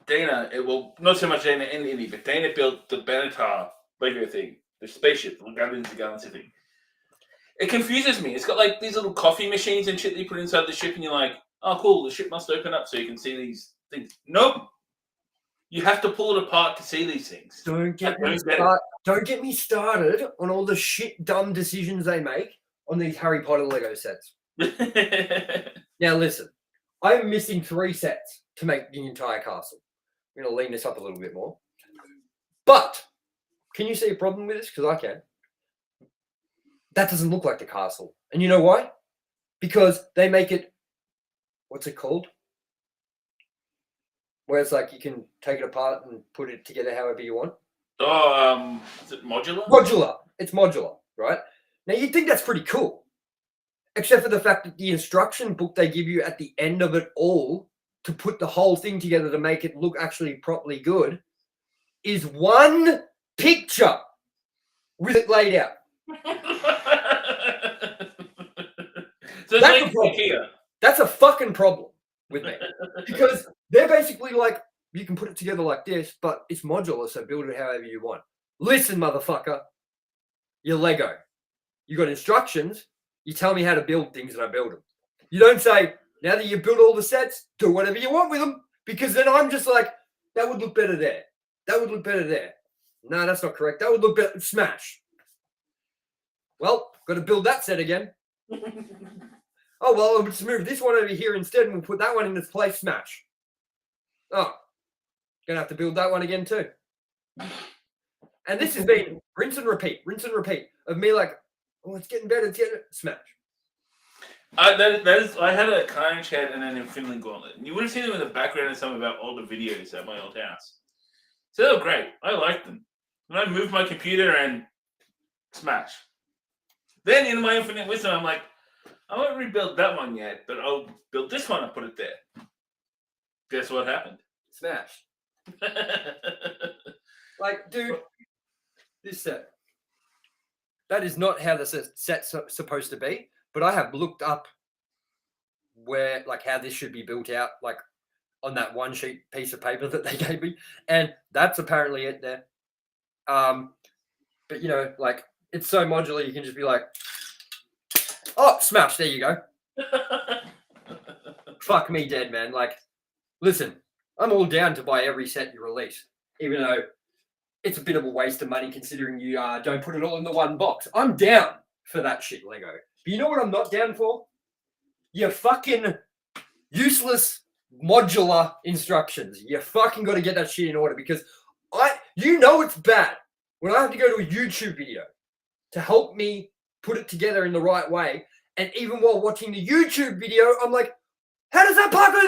Dana, not so much Dana and Indy, but Dana built the Benatar Lego thing, the spaceship, the Guardians of the Galaxy thing. It confuses me. It's got like these little coffee machines and shit that you put inside the ship, and you're like, oh, cool, the ship must open up so you can see these things. Nope. You have to pull it apart to see these things. Don't get me started on all the shit dumb decisions they make on these Harry Potter Lego sets. Now listen, I'm missing 3 sets to make the entire castle. I'm going to lean this up a little bit more. But can you see a problem with this? Because I can. That doesn't look like the castle. And you know why? Because they make it, what's it called? Where it's like you can take it apart and put it together however you want. Oh, is it modular? Modular. It's modular, right? Now, you'd think that's pretty cool. Except for the fact that the instruction book they give you at the end of it all to put the whole thing together to make it look actually properly good is one picture with it laid out. So that's a problem. That's a fucking problem with me. Because they're basically like, you can put it together like this, but it's modular, so build it however you want. Listen, motherfucker. You're Lego. You got instructions. You tell me how to build things and I build them. You don't say, now that you built all the sets, do whatever you want with them. Because then I'm just like, that would look better there. That would look better there. No, that's not correct. That would look better. Smash. Well, got to build that set again. Oh, well, I'll just move this one over here instead and we'll put that one in its place. Smash. Oh, going to have to build that one again too. And this has been rinse and repeat of me like, oh, it's getting better. Smash. I had a Carnage Head and an Infinity Gauntlet. And you would have seen them in the background of some of our older videos at my old house. So they were great. I liked them. And I moved my computer and smash. Then in my infinite wisdom, I'm like, I won't rebuild that one yet, but I'll build this one and put it there. Guess what happened? Smash. Like, dude, this set. That is not how the set's supposed to be. But I have looked up where, like, how this should be built out, like, on that one sheet piece of paper that they gave me. And that's apparently it there. But, you know, like, it's so modular, you can just be like, oh, smash, there you go. Fuck me dead, man. Like, listen, I'm all down to buy every set you release, even though it's a bit of a waste of money considering you don't put it all in the one box. I'm down for that shit, Lego. But you know what I'm not down for? Your fucking useless modular instructions. You fucking got to get that shit in order because you know it's bad when I have to go to a YouTube video to help me put it together in the right way. And even while watching the YouTube video, I'm like, how does that part go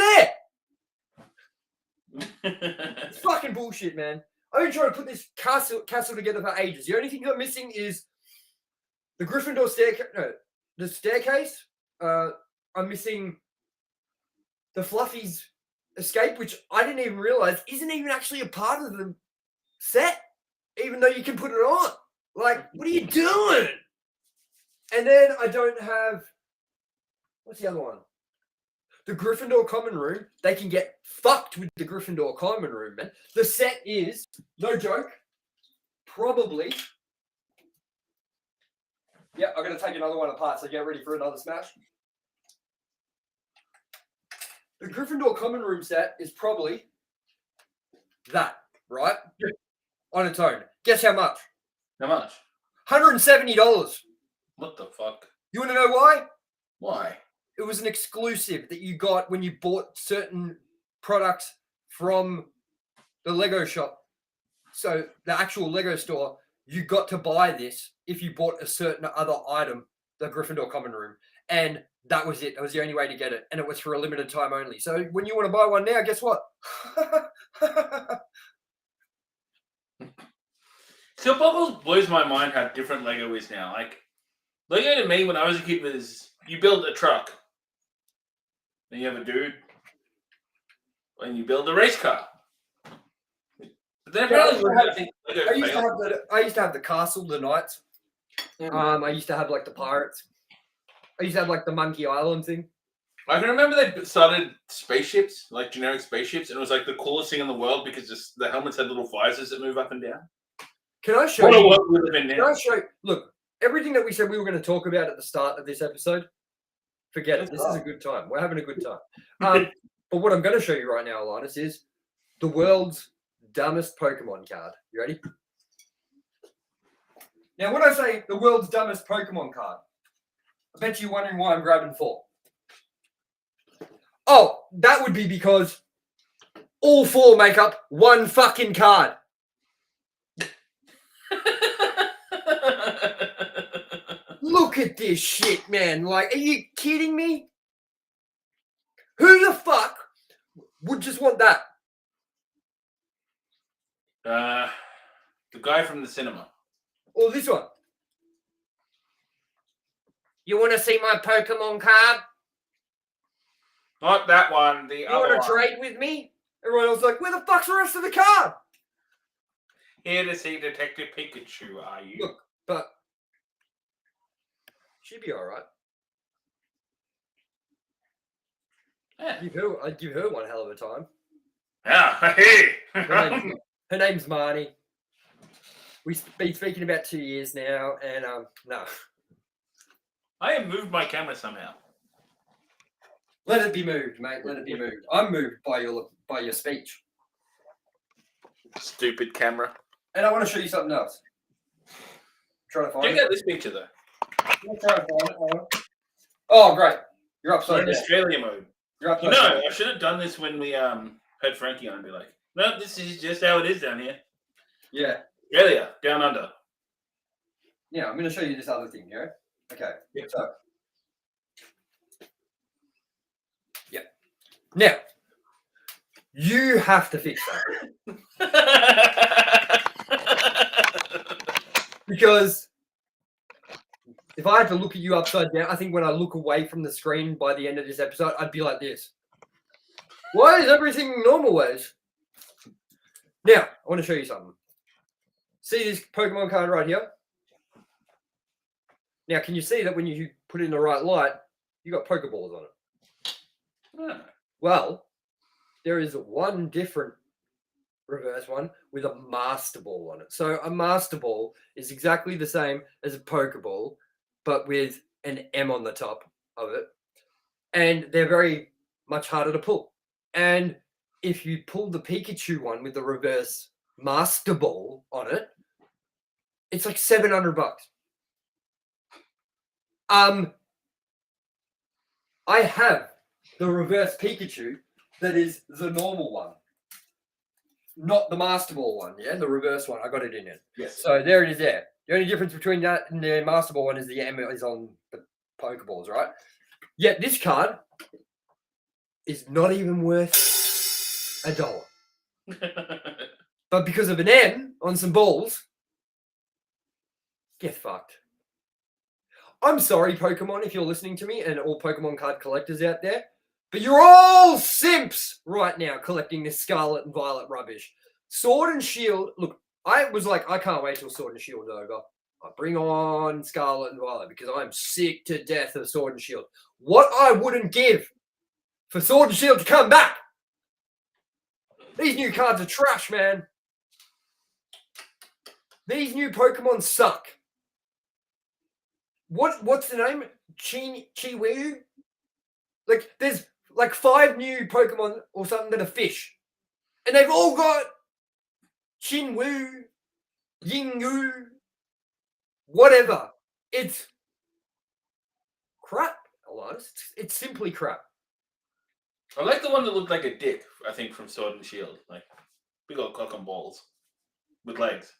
there? It's fucking bullshit, man. I've been trying to put this castle together for ages. The only thing I'm missing is the Gryffindor staircase. No, the staircase. I'm missing the Fluffy's escape, which I didn't even realize isn't even actually a part of the set, even though you can put it on. Like, what are you doing? And then I don't have, what's the other one? The Gryffindor common room. They can get fucked with the Gryffindor common room, man. The set is, no joke, probably. Yeah, I'm going to take another one apart, so get ready for another smash. The Gryffindor common room set is probably that, right? On its own. Guess how much? How much? $170. What the fuck? You want to know why? Why? It was an exclusive that you got when you bought certain products from the Lego shop. So the actual Lego store, you got to buy this if you bought a certain other item, the Gryffindor common room. And that was it. That was the only way to get it. And it was for a limited time only. So when you want to buy one now, guess what? Still blows my mind how different Lego is now. Like, Lego to me when I was a kid was you build a truck. Then you have a dude. And you build a race car. But then I used to have the castle, the knights. I used to have like the pirates. I used to have like the Monkey Island thing. I can remember they started spaceships, like generic spaceships, and it was like the coolest thing in the world because the helmets had little visors that move up and down. Can I show you? What would have been now? Can I show you? Look, everything that we said we were going to talk about at the start of this episode, forget it. This is a good time. We're having a good time. But what I'm going to show you right now, Alannis, is the world's dumbest Pokemon card. You ready? Now, when I say the world's dumbest Pokemon card, I bet you're wondering why I'm grabbing 4. Oh, that would be because all 4 make up one fucking card. Look at this shit, man. Like, are you kidding me? Who the fuck would just want that? The guy from the cinema. Or this one? You want to see my Pokemon card? Not that one, the You other want one. to trade with me? Everyone else was like, where the fuck's the rest of the card? Here to see Detective Pikachu, are you? Look, but she'd be all right. Yeah. I'd give her one hell of a time. Yeah, hey! Her name's Marnie. We've been speaking about 2 years now, and no. I have moved my camera somehow. Let it be moved, mate. Let it be moved. I'm moved by your speech. Stupid camera. And I want to show you something else. Try to find Check it. out this picture though. I'm trying to find it. Hold on. Oh, great. You're We're upside in down. Australia mode. You're You upside know, down. I should have done this when we had Frankie on and be like, no, this is just how it is down here. Yeah. Australia, down under. Yeah, I'm going to show you this other thing here. Okay. Yep. So. Yeah. Now, you have to fix that. Because if I had to look at you upside down, I think when I look away from the screen by the end of this episode, I'd be like this. Why is everything normal ways? Now, I want to show you something. See this Pokemon card right here? Now, can you see that when you put it in the right light, you got Pokeballs on it? Ah. Well, there is one different reverse one with a Master Ball on it. So a Master Ball is exactly the same as a Pokeball, but with an M on the top of it. And they're very much harder to pull. And if you pull the Pikachu one with the reverse Master Ball on it, it's like $700. I have the reverse Pikachu that is the normal one, not the Master Ball one. Yeah, the reverse one. I got it in it. Yes. So there it is. There. The only difference between that and the Master Ball one is the M is on the Pokeballs, right? Yet this card is not even worth $1. But because of an M on some balls, get fucked. I'm sorry, Pokemon, if you're listening to me and all Pokemon card collectors out there, but you're all simps right now collecting this Scarlet and Violet rubbish. Sword and Shield, look, I was like, I can't wait till Sword and Shield over. I bring on Scarlet and Violet because I'm sick to death of Sword and Shield. What I wouldn't give for Sword and Shield to come back. These new cards are trash, man. These new Pokemon suck. What's the name? Chiwu? Like, there's like 5 new Pokemon or something that are fish. And they've all got Chinwu, Yingu, whatever. It's crap, Alannis. It's simply crap. I like the one that looked like a dick, I think, from Sword and Shield. Like, big old cock and balls. With legs.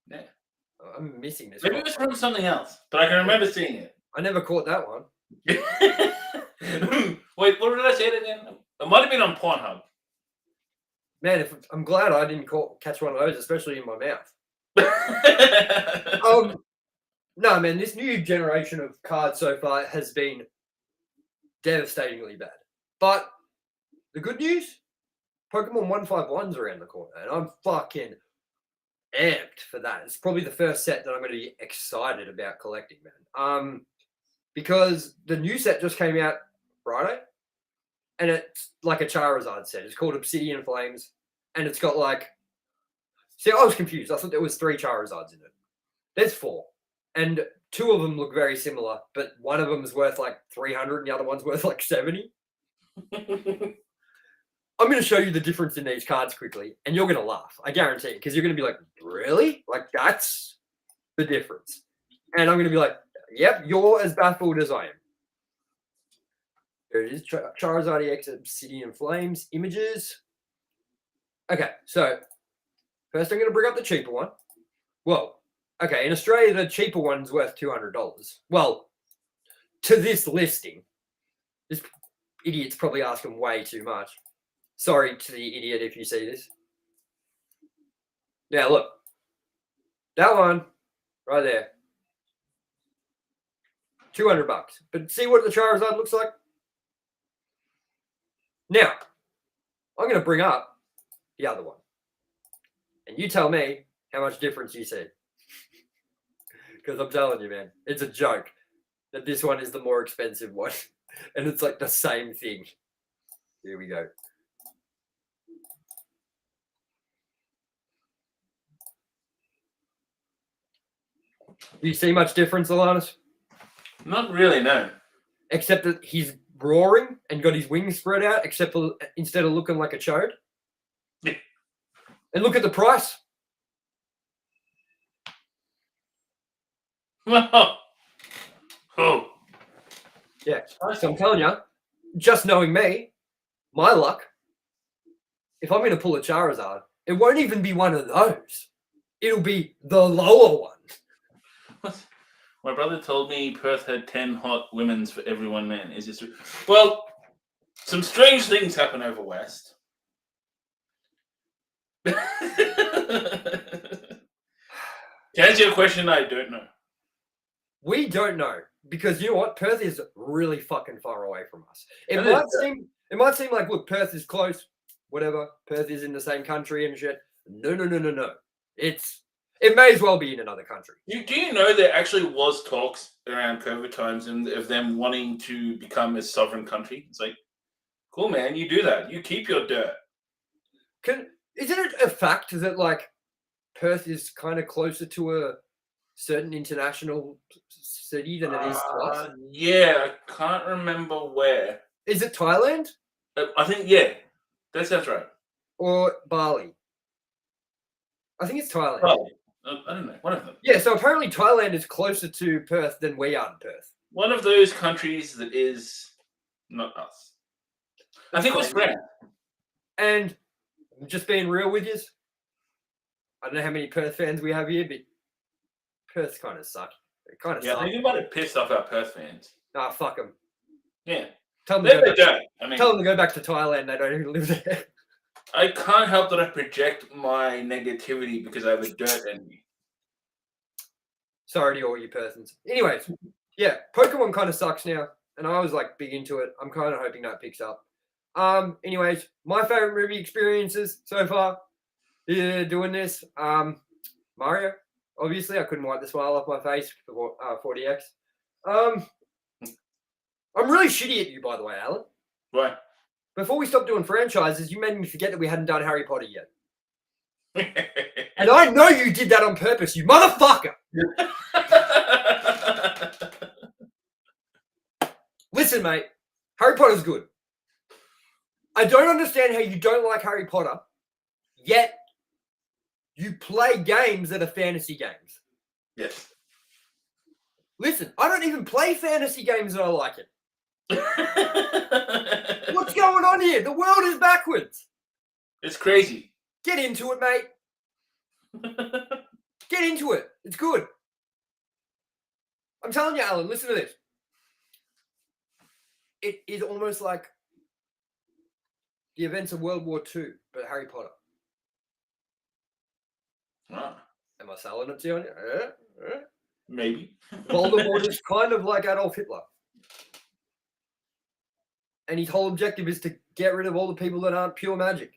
Yeah. I'm missing this Maybe one. it was from something else, but I can remember seeing it. I never caught that one. Wait, what did I say it again? It might have been on Pornhub. Man, I'm glad I didn't catch one of those, especially in my mouth. No, man, this new generation of cards so far has been devastatingly bad. But the good news, Pokemon 151's around the corner, and I'm fucking amped for that. It's probably the first set that I'm going to be excited about collecting, man. Because the new set just came out Friday, and it's like a Charizard set. It's called Obsidian Flames, and it's got like... See, I was confused. I thought there was 3 Charizards in it. There's 4, and 2 of them look very similar, but one of them is worth like 300 and the other one's worth like 70. I'm going to show you the difference in these cards quickly, and you're going to laugh. I guarantee it, because you're going to be like, really? Like, that's the difference. And I'm going to be like, yep, you're as baffled as I am. There it is, Charizard EX Obsidian Flames images. Okay, so first I'm going to bring up the cheaper one. Well, okay, in Australia, the cheaper one's worth $200. Well, to this listing, this idiot's probably asking way too much. Sorry to the idiot if you see this. Now, look. That one, right there. $200. But see what the Charizard looks like? Now, I'm going to bring up the other one. And you tell me how much difference you see. Because I'm telling you, man, it's a joke that this one is the more expensive one. And it's like the same thing. Here we go. Do you see much difference, Alannis? Not really, no. Except that he's roaring and got his wings spread out, except for instead of looking like a chode. Yeah. And look at the price. Oh. Yeah. So I'm telling you, just knowing me, my luck, if I'm going to pull a Charizard, it won't even be one of those. It'll be the lower one. My brother told me Perth had 10 hot women's for every one man. Is this true? Well, some strange things happen over west. To answer your question, I don't know. We don't know because you know what? Perth is really fucking far away from us. It might seem like, look, Perth is close, whatever. Perth is in the same country and shit. No. It may as well be in another country. Do you know there actually was talks around COVID times and of them wanting to become a sovereign country? It's like, cool, man, you do that. You keep your dirt. Isn't it a fact that like Perth is kind of closer to a certain international city than it is to us? Yeah, I can't remember where. Is it Thailand? I think, yeah, that sounds right. Or Bali? I think it's Thailand. Oh, I don't know. One of them. Yeah, so apparently Thailand is closer to Perth than we are to Perth. One of those countries that is not us. I think it was France. And just being real with you, I don't know how many Perth fans we have here, but Perth's kind of suck. It kind of Yeah, sucks. I think you might have pissed off our Perth fans. Nah, fuck them. Yeah. Tell them to go back to Thailand. They don't even live there. I can't help that I project my negativity because I have a dirt envy. Sorry to all you persons. Anyways, yeah, Pokemon kind of sucks now, and I was like big into it. I'm kind of hoping that picks up. Anyways, my favorite movie experiences so far. here doing this. Mario, obviously, I couldn't wipe the smile off my face for 40x. I'm really shitty at you, by the way, Alan. Why? Before we stopped doing franchises, you made me forget that we hadn't done Harry Potter yet. And I know you did that on purpose, you motherfucker. Listen, mate, Harry Potter's good. I don't understand how you don't like Harry Potter, yet you play games that are fantasy games. Yes. Listen, I don't even play fantasy games and I like it. What's going on here? The world is backwards. It's crazy. Get into it, mate. Get into it. It's good. I'm telling you, Alan, listen to this. It is almost like the events of World War II, but Harry Potter. Ah, Am I selling it to you? maybe. Voldemort is kind of like Adolf Hitler. And his whole objective is to get rid of all the people that aren't pure magic.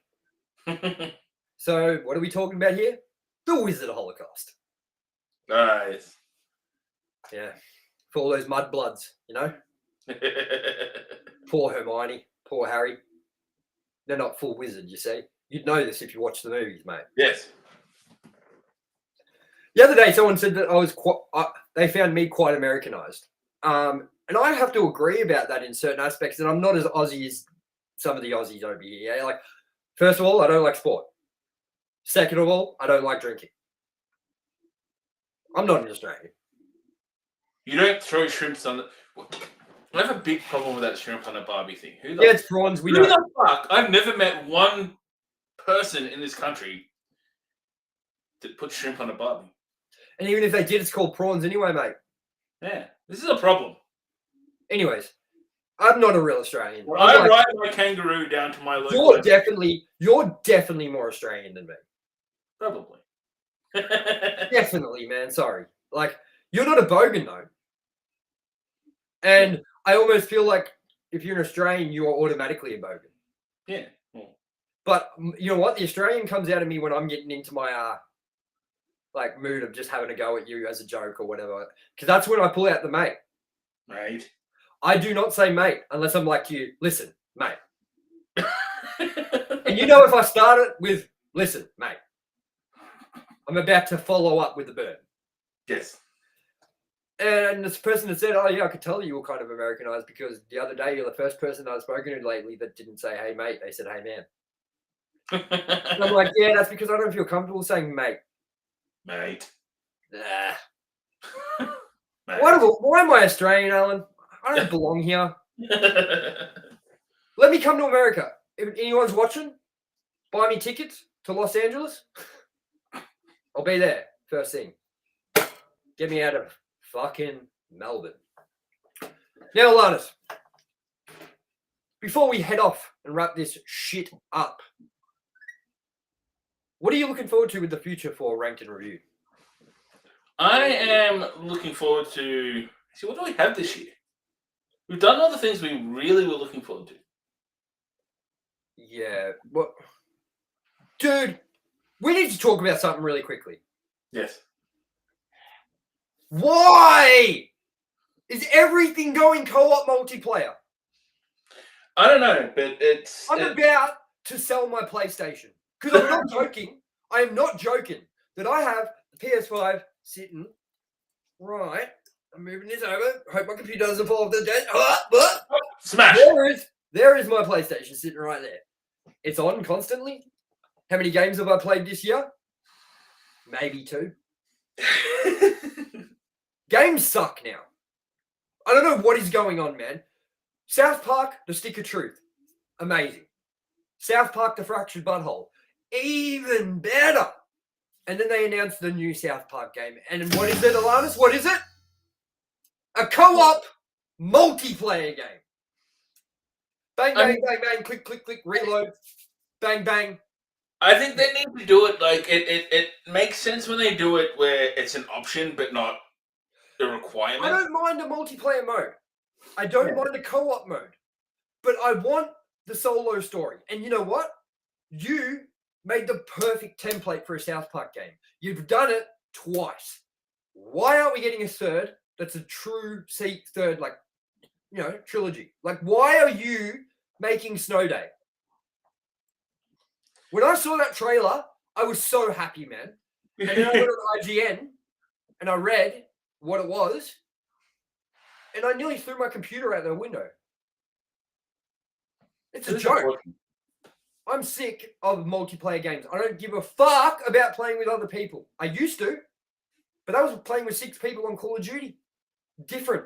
So, what are we talking about here? The Wizard Holocaust. Nice. Yeah. For all those mudbloods, you know? Poor Hermione. Poor Harry. They're not full wizards, you see. You'd know this if you watch the movies, mate. Yes. The other day, someone said that I was they found me quite Americanized. And I have to agree about that in certain aspects, that I'm not as Aussie as some of the Aussies over here. Yeah? Like, first of all, I don't like sport. Second of all, I don't like drinking. I'm not an Australian. You don't throw shrimps on the... I have a big problem with that shrimp on a Barbie thing. Who the, Yeah, it's prawns. We who know. the fuck? I've never met one person in this country that put shrimp on a Barbie. And even if they did, it's called prawns anyway, mate. Yeah, this is a problem. Anyways, I'm not a real Australian. When I'm I like, ride my kangaroo down to my local... you're definitely more Australian than me. Probably. Definitely, man. Sorry. Like, you're not a bogan, though. And I almost feel like if you're an Australian, you are automatically a bogan. Yeah. Well, But you know what? The Australian comes out of me when I'm getting into my like mood of just having a go at you as a joke or whatever. Because that's when I pull out the mate. right. I do not say mate unless I'm like to you, listen, mate. And you know if I start it with, listen, mate, I'm about to follow up with the bird. Yes. And this person had said, oh, yeah, I could tell you were kind of Americanized because the other day you're the first person I've spoken to lately that didn't say, hey, mate. They said, hey, man. And I'm like, yeah, that's because I don't feel comfortable saying mate. Mate. Nah. Mate. Why am I Australian, Alan? I don't belong here. Let me come to America. If anyone's watching, buy me tickets to Los Angeles. I'll be there first thing. Get me out of fucking Melbourne. Now, Alannis, before we head off and wrap this shit up, what are you looking forward to with the future for Ranked and Reviewed? I am looking forward to... See, what do we have this year? We've done all the things we really were looking forward to. Yeah, what? Dude, we need to talk about something really quickly. Yes. Why is everything going co-op multiplayer? I don't know, but it's... I'm about to sell my PlayStation. Because I'm not joking. I am not joking that I have the PS5 sitting right. I'm moving this over. Hope my computer doesn't fall off the desk. Smash! There is my PlayStation sitting right there. It's on constantly. How many games have I played this year? Maybe 2. Games suck now. I don't know what is going on, man. South Park, The Stick of Truth. Amazing. South Park, The Fractured Butthole. Even better. And then they announced the new South Park game. And what is it, Alannis? What is it? A co-op multiplayer game. Bang, bang, bang, bang. Click, click, click. Reload. Bang, bang. I think they need to do it like it makes sense when they do it where it's an option but not a requirement. I don't mind a multiplayer mode. I don't mind a co-op mode. But I want the solo story. And you know what? You made the perfect template for a South Park game. You've done it twice. Why aren't we getting a third? That's a true third, like, trilogy. Like, why are you making Snow Day? When I saw that trailer, I was so happy, man. And then I went on IGN and I read what it was, and I nearly threw my computer out the window. It's a joke. I'm sick of multiplayer games. I don't give a fuck about playing with other people. I used to, but that was playing with 6 people on Call of Duty. Different.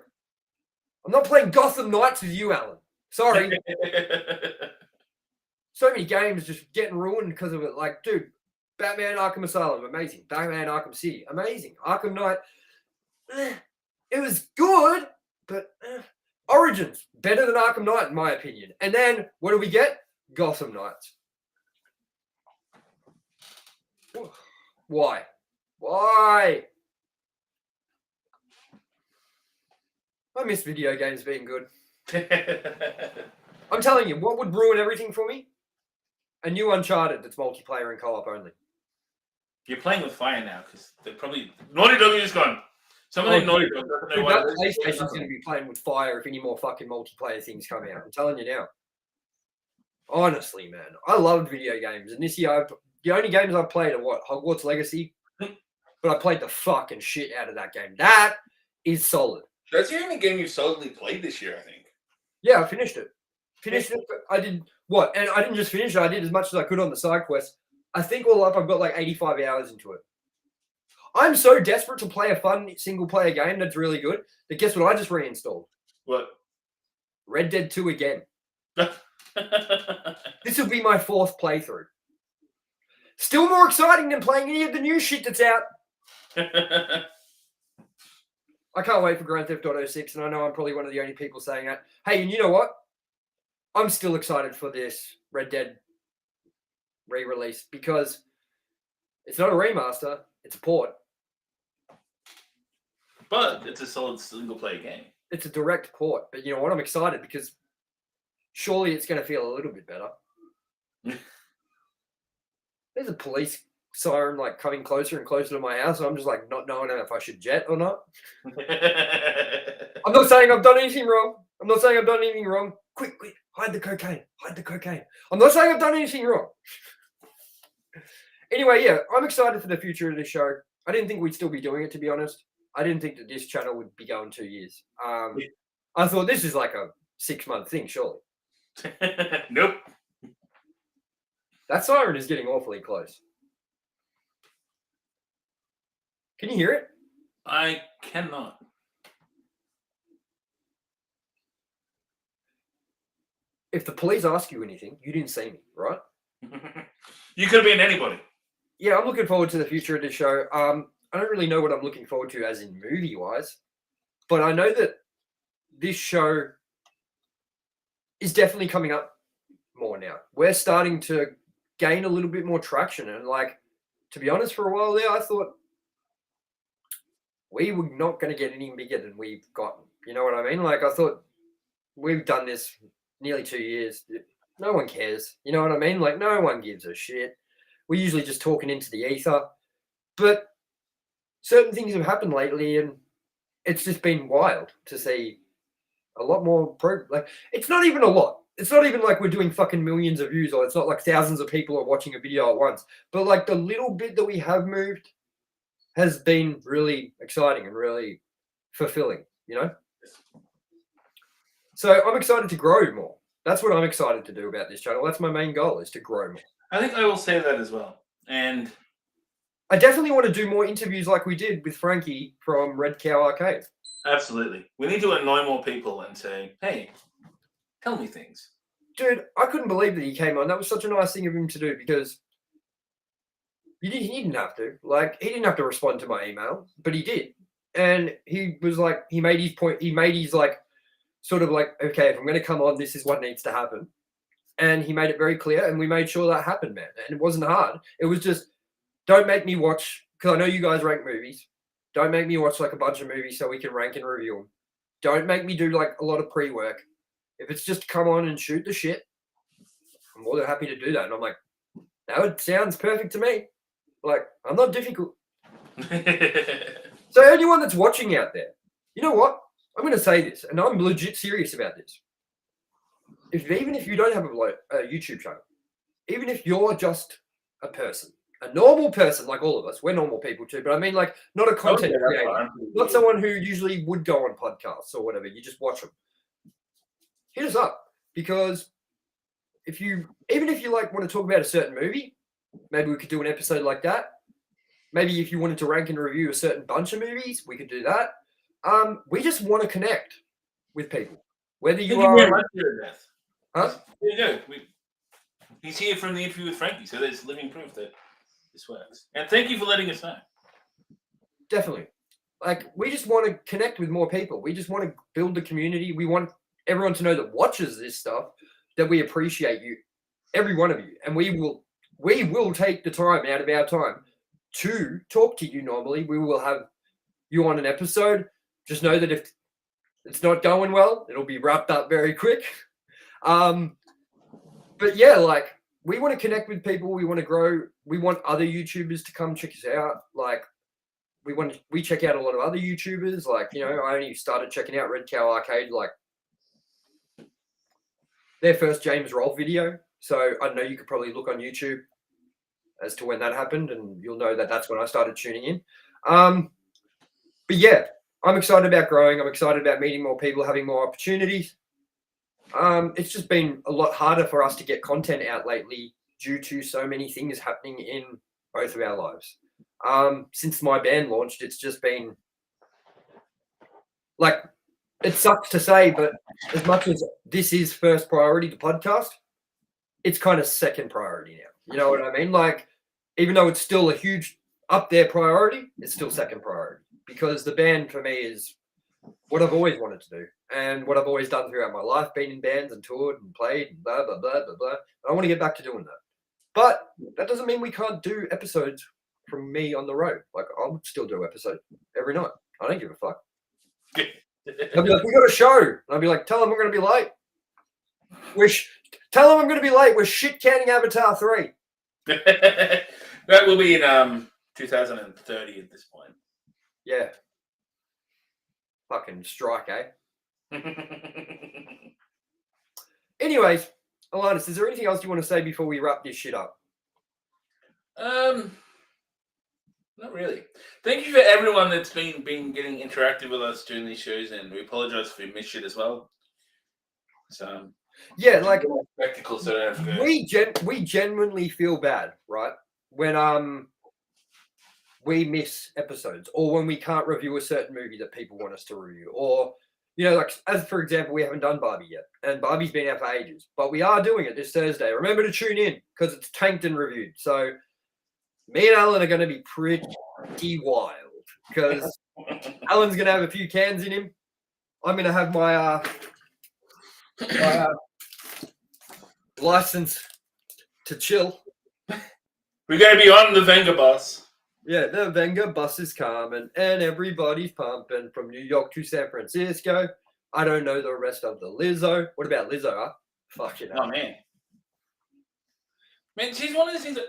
I'm not playing Gotham Knights with you, Alan. Sorry. So many games just getting ruined because of it. Like, dude, Batman Arkham Asylum, amazing. Batman Arkham City, amazing. Arkham Knight, it was good, but Origins, better than Arkham Knight, in my opinion. And then, what do we get? Gotham Knights. Why? Why? I miss video games being good. I'm telling you, what would ruin everything for me? A new Uncharted that's multiplayer and co-op only. You're playing with fire now because they're probably Naughty Dog is just gone. Some of them Naughty Dog doesn't know That why. PlayStation's going to be playing with fire if any more fucking multiplayer things come out. I'm telling you now. Honestly, man, I loved video games, and this year the only games I've played are what Hogwarts Legacy, but I played the fucking shit out of that game. That is solid. That's the only game you've solidly played this year, I think. Yeah, I finished it. But I did what? And I didn't just finish it. I did as much as I could on the side quest. I think all up, I've got like 85 hours into it. I'm so desperate to play a fun single-player game that's really good that guess what I just reinstalled? What? Red Dead 2 again. This will be my 4th playthrough. Still more exciting than playing any of the new shit that's out. I can't wait for Grand Theft Auto 6, and I know I'm probably one of the only people saying that. Hey, and you know what? I'm still excited for this Red Dead re-release because it's not a remaster, it's a port. But it's a solid single-player game. It's a direct port, but you know what? I'm excited because surely it's going to feel a little bit better. There's a police siren like coming closer and closer to my house, and I'm just like not knowing if I should jet or not. I'm not saying I've done anything wrong. Quick, hide the cocaine. I'm not saying I've done anything wrong. Anyway, yeah, I'm excited for the future of this show. I didn't think we'd still be doing it, to be honest. I didn't think that this channel would be going 2 years. I thought this is like a 6-month thing, surely. Nope. That siren is getting awfully close. Can you hear it? I cannot. If the police ask you anything, you didn't see me, right? You could have been anybody. Yeah, I'm looking forward to the future of this show. I don't really know what I'm looking forward to as in movie-wise, but I know that this show is definitely coming up more now. We're starting to gain a little bit more traction, and like, to be honest, for a while there, I thought we were not going to get any bigger than we've gotten. You know what I mean? Like, I thought we've done this nearly 2 years. No one cares. You know what I mean? Like, no one gives a shit. We're usually just talking into the ether. But certain things have happened lately, and it's just been wild to see a lot more. Like, it's not even a lot. It's not even like we're doing fucking millions of views, or it's not like thousands of people are watching a video at once. But like the little bit that we have moved has been really exciting and really fulfilling, you know? So I'm excited to grow more. That's what I'm excited to do about this channel. That's my main goal, is to grow more. I think I will say that as well. And I definitely want to do more interviews like we did with Frankie from Red Cow Arcade. absolutely. We need to annoy more people and say, hey, tell me things. Dude, I couldn't believe that he came on. That was such a nice thing of him to do because he didn't have to. Like, he didn't have to respond to my email, but he did. And he was like, he made his point. He made his like, sort of like, okay, if I'm going to come on, this is what needs to happen. And he made it very clear, and we made sure that happened, man. And it wasn't hard. It was just, don't make me watch, because I know you guys rank movies. Don't make me watch like a bunch of movies so we can rank and review them. Don't make me do like a lot of pre-work. If it's just come on and shoot the shit, I'm more than happy to do that. And I'm like, Now it sounds perfect to me. Like, I'm not difficult. So anyone that's watching out there, you know what? I'm going to say this, and I'm legit serious about this. Even if you don't have a YouTube channel, even if you're just a person, a normal person like all of us, we're normal people too, but I mean like not a content creator, not someone who usually would go on podcasts or whatever, you just watch them. Hit us up, because even if you like want to talk about a certain movie, maybe we could do an episode like that. Maybe if you wanted to rank and review a certain bunch of movies, we could do that. We just want to connect with people. Whether you are... Huh? There you go. He's here from the interview with Frankie, so there's living proof that this works. And thank you for letting us know. Definitely. Like, we just want to connect with more people. We just want to build the community. We want everyone to know that watches this stuff, that we appreciate you, every one of you. And we will take the time out of our time to talk to you normally. We will have you on an episode. Just know that if it's not going well, it'll be wrapped up very quick. But yeah, like, we want to connect with people. We want to grow. We want other YouTubers to come check us out. Like, we check out a lot of other YouTubers. Like, you know, I only started checking out Red Cow Arcade, like, their first James Rolfe video. So I know you could probably look on YouTube as to when that happened, and you'll know that that's when I started tuning in. But yeah, I'm excited about growing. I'm excited about meeting more people, having more opportunities. It's just been a lot harder for us to get content out lately due to so many things happening in both of our lives. Since my band launched, it's just been like, it sucks to say, but as much as this is first priority, the podcast, it's kind of second priority now. You know what I mean? Like, even though it's still a huge up there priority, it's still second priority, because the band for me is what I've always wanted to do and what I've always done throughout my life, been in bands and toured and played and blah, blah, blah, blah, blah. I want to get back to doing that. But that doesn't mean we can't do episodes from me on the road. Like, I'll still do episodes every night. I don't give a fuck. They'll be like, we got a show. And I'll be like, tell them I'm going to be late. Tell them I'm going to be late. We're shit canning Avatar 3. That will be in 2030 at this point. Yeah. Fucking strike, eh? Anyways, Alannis, is there anything else you want to say before we wrap this shit up? Not really. Thank you for everyone that's been getting interactive with us during these shows, and we apologize if we missed shit as well. So yeah, like spectacle, so don't have to go. we genuinely feel bad, right? When we miss episodes, or when we can't review a certain movie that people want us to review, or, you know, like, as for example, we haven't done Barbie yet, and Barbie's been out for ages, but we are doing it this Thursday. Remember to tune in, because it's tanked and reviewed. So me and Alan are going to be pretty wild, because Alan's going to have a few cans in him. I'm going to have my license to chill. We're going to be on the Venga bus. Yeah, the Venga bus is coming, and everybody's pumping from New York to San Francisco. I don't know the rest of the Lizzo. What about Lizzo, huh? Fucking hell. Oh, man. Man, she's one of those things that...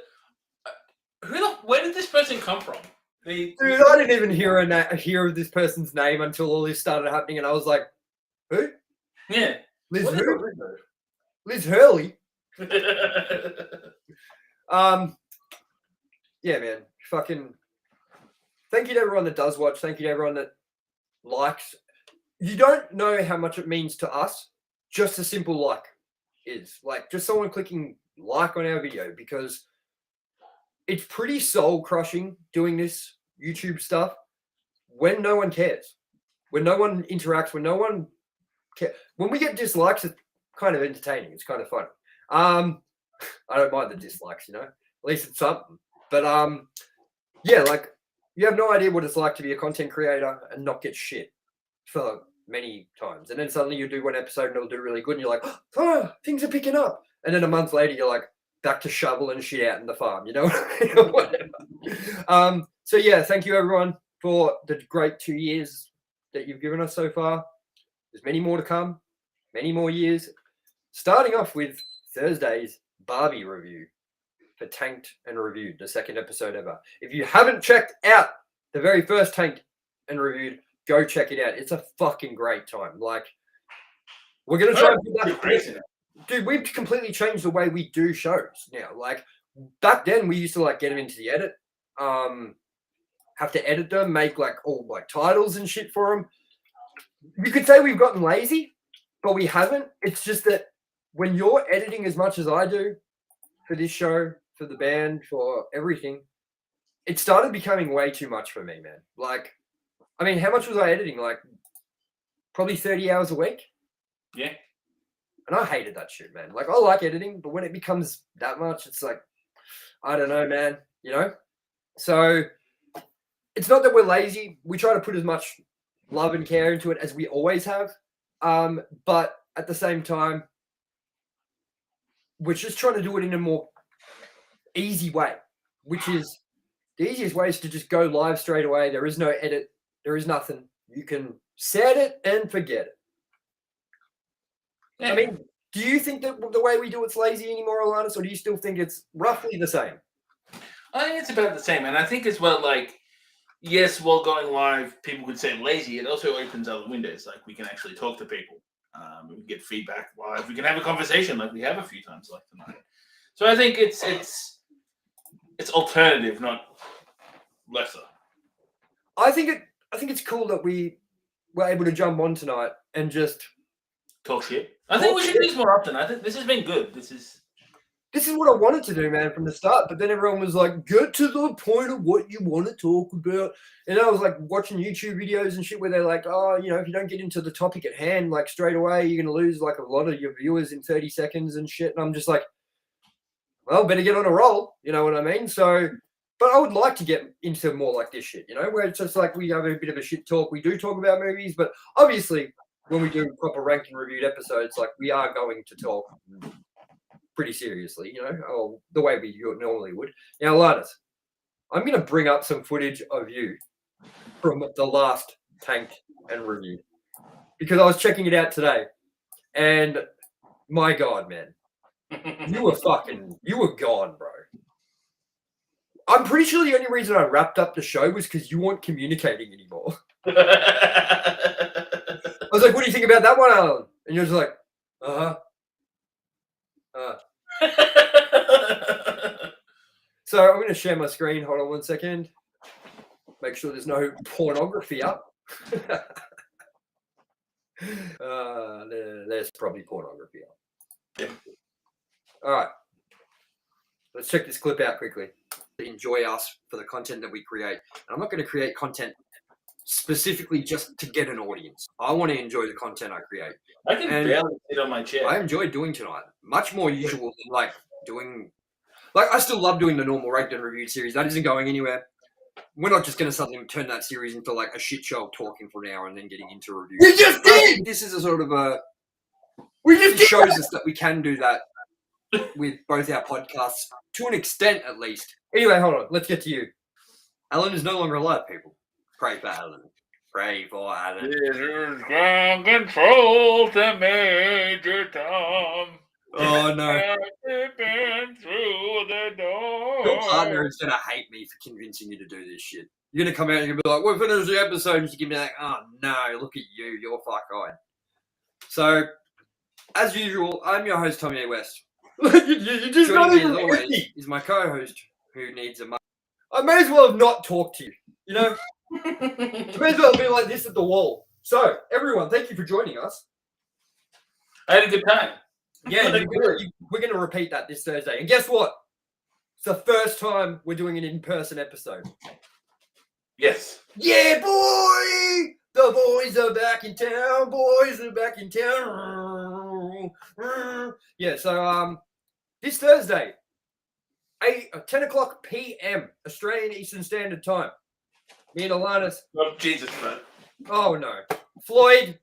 where did this person come from? Dude, I didn't even hear of this person's name until all this started happening, and I was like, who? Yeah. Liz who? Liz Hurley? Yeah, man. Fucking thank you to everyone that does watch. Thank you to everyone that likes. You don't know how much it means to us. Just a simple like is. Like, just someone clicking like on our video, because it's pretty soul crushing doing this YouTube stuff when no one cares, when no one interacts, when no one cares. When we get dislikes, it's kind of entertaining. It's kind of funny. I don't mind the dislikes, you know, at least it's something. But yeah, like, you have no idea what it's like to be a content creator and not get shit for many times. And then suddenly you do one episode and it'll do really good and you're like, oh, things are picking up. And then a month later, you're like back to shoveling shit out in the farm, you know? Whatever. So yeah, thank you everyone for the great 2 years that you've given us so far. There's many more to come, many more years. Starting off with Thursday's Barbie review. for Tanked and Reviewed, the second episode ever. If you haven't checked out the very first Tanked and Reviewed, go check it out. It's a fucking great time. Like, we're going to try and do that. Dude, we've completely changed the way we do shows now. Like, back then, we used to, like, get them into the edit, have to edit them, make, like, all, like, titles and shit for them. You could say we've gotten lazy, but we haven't. It's just that when you're editing as much as I do for this show, for the band, for everything, it started becoming way too much for me, man. Like, I mean, how much was I editing? Like, probably 30 hours a week? Yeah. And I hated that shit, man. Like, I like editing, but when it becomes that much, it's like, I don't know, man, you know? So it's not that we're lazy. We try to put as much love and care into it as we always have. But at the same time, we're just trying to do it in a more easy way, which is the easiest way is to just go live straight away. There is no edit. There is nothing. You can set it and forget it. Yeah. I mean, do you think that the way we do it's lazy anymore, Alannis, or do you still think it's roughly the same? I think it's about the same, and I think as well, like, yes, while going live, people could say lazy. It also opens other windows. Like, we can actually talk to people. We can get feedback live. We can have a conversation like we have a few times like tonight. So I think it's alternative, not lesser. I think it's cool that we were able to jump on tonight and just Talk shit. I think we should do this more often. I think this has been good. This is what I wanted to do, man, from the start. But then everyone was like, get to the point of what you want to talk about. And I was like watching YouTube videos and shit where they're like, oh, you know, if you don't get into the topic at hand, like straight away, you're going to lose like a lot of your viewers in 30 seconds and shit. And I'm just like, well, better get on a roll. You know what I mean? So, but I would like to get into more like this shit, you know, where it's just like we have a bit of a shit talk. We do talk about movies, but obviously when we do proper ranked and reviewed episodes, like we are going to talk pretty seriously, you know, the way we normally would. Now, Alannis, I'm going to bring up some footage of you from the last Tanked and Reviewed because I was checking it out today, and my God, man, you were gone, bro. I'm pretty sure the only reason I wrapped up the show was because you weren't communicating anymore. I was like, what do you think about that one, Alan? And you're just like, So I'm going to share my screen. Hold on 1 second. Make sure there's no pornography up. There's probably pornography up. Yeah. All right. Let's check this clip out quickly. Enjoy us for the content that we create. And I'm not going to create content specifically just to get an audience. I want to enjoy the content I create. I can barely sit on my chair. I enjoyed doing tonight. Much more usual than like doing... Like, I still love doing the normal Ranked and Reviewed series. That isn't going anywhere. We're not just going to suddenly turn that series into like a shit show of talking for an hour and then getting into reviews. We just did! This is a sort of a... It shows us that we can do that with both our podcasts, to an extent at least. Anyway, hold on. Let's get to you. Alan is no longer alive, people. Pray for Alan. Pray for Alan. This is ground control to Major Tom. Oh, no. Been through the door. Your partner is going to hate me for convincing you to do this shit. You're going to come out and you're going to be like, we're finished the episode. And you're going to be like, oh, no, look at you. You're fuck-eyed. So, as usual, I'm your host, Tomye West. you just Joining not me, even as always, with me. is my co-host who needs a mic. I may as well have not talked to you, you know? I may as well have been like this at the wall. So, everyone, thank you for joining us. I had a good time. Yeah, we're going to repeat that this Thursday. And guess what? It's the first time we're doing an in-person episode. Yes. Yeah, boy! The boys are back in town. Boys are back in town. Yeah, so this Thursday, 10 o'clock p.m. Australian Eastern Standard Time. Me and Alannis. Oh, Jesus, man. Oh, no. Floyd.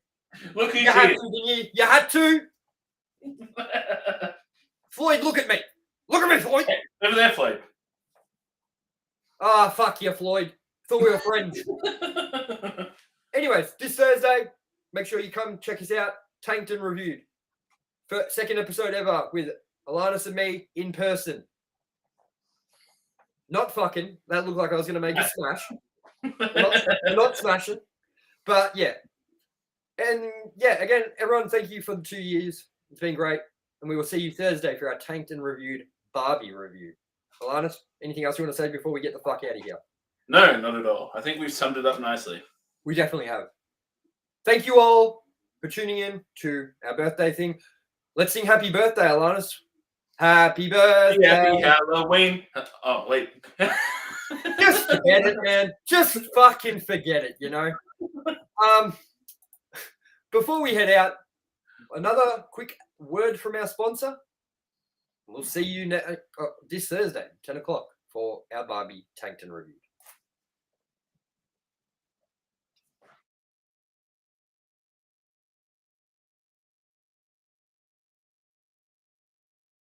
Look who's You had here. to, didn't you? You had to? Floyd, look at me. Look at me, Floyd. Hey, over there, Floyd. Ah, fuck you, Floyd. Thought we were friends. Anyways, this Thursday, make sure you come check us out. Tanked and Reviewed. Second episode ever with Alannis and me in person. Not fucking. That looked like I was going to make a smash. We're not smashing. But yeah. And yeah, again, everyone, thank you for the 2 years. It's been great. And we will see you Thursday for our Tanked and Reviewed Barbie review. Alannis, anything else you want to say before we get the fuck out of here? No, not at all. I think we've summed it up nicely. We definitely have. Thank you all for tuning in to our birthday thing. Let's sing happy birthday, Alannis. Happy birthday. Happy Halloween. Oh, wait. Just forget it, man. Just fucking forget it, you know? Before we head out, another quick word from our sponsor. We'll see you this Thursday, 10 o'clock, for our Barbie Tanked and Reviewed.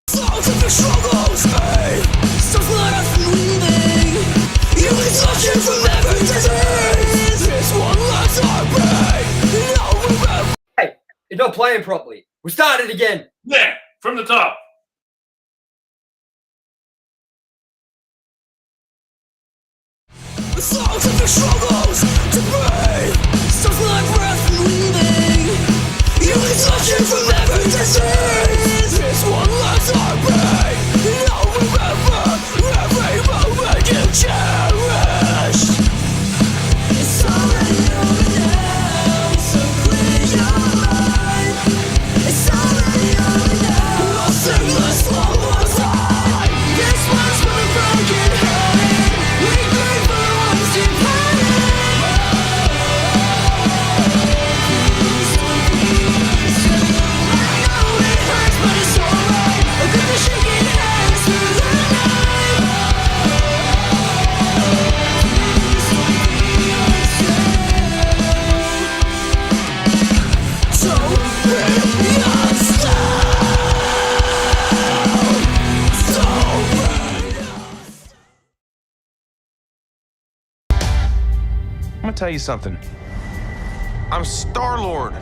Songs of your struggles, hey, stuff left leaving. You can touch it from every disease. This one last heartbreak. No remember. Hey, it's not playing properly. We started again. Yeah, from the top. The songs of your struggles to breathe. Stuff like breath leaving. You can touch it from every disease. This one last heartbreak. No remember every moment you cherished. It's already over now, so clear your mind. It's already over now. I'll sing this one more time. This one's for the broken hearted. We grieve for the ones departed. Please don't be sad. I know it hurts, but it's alright. I'm gonna shake it hands through the night. Please don't be unsafe. Don't be unsafe. I'm gonna tell you something. I'm Star-Lord.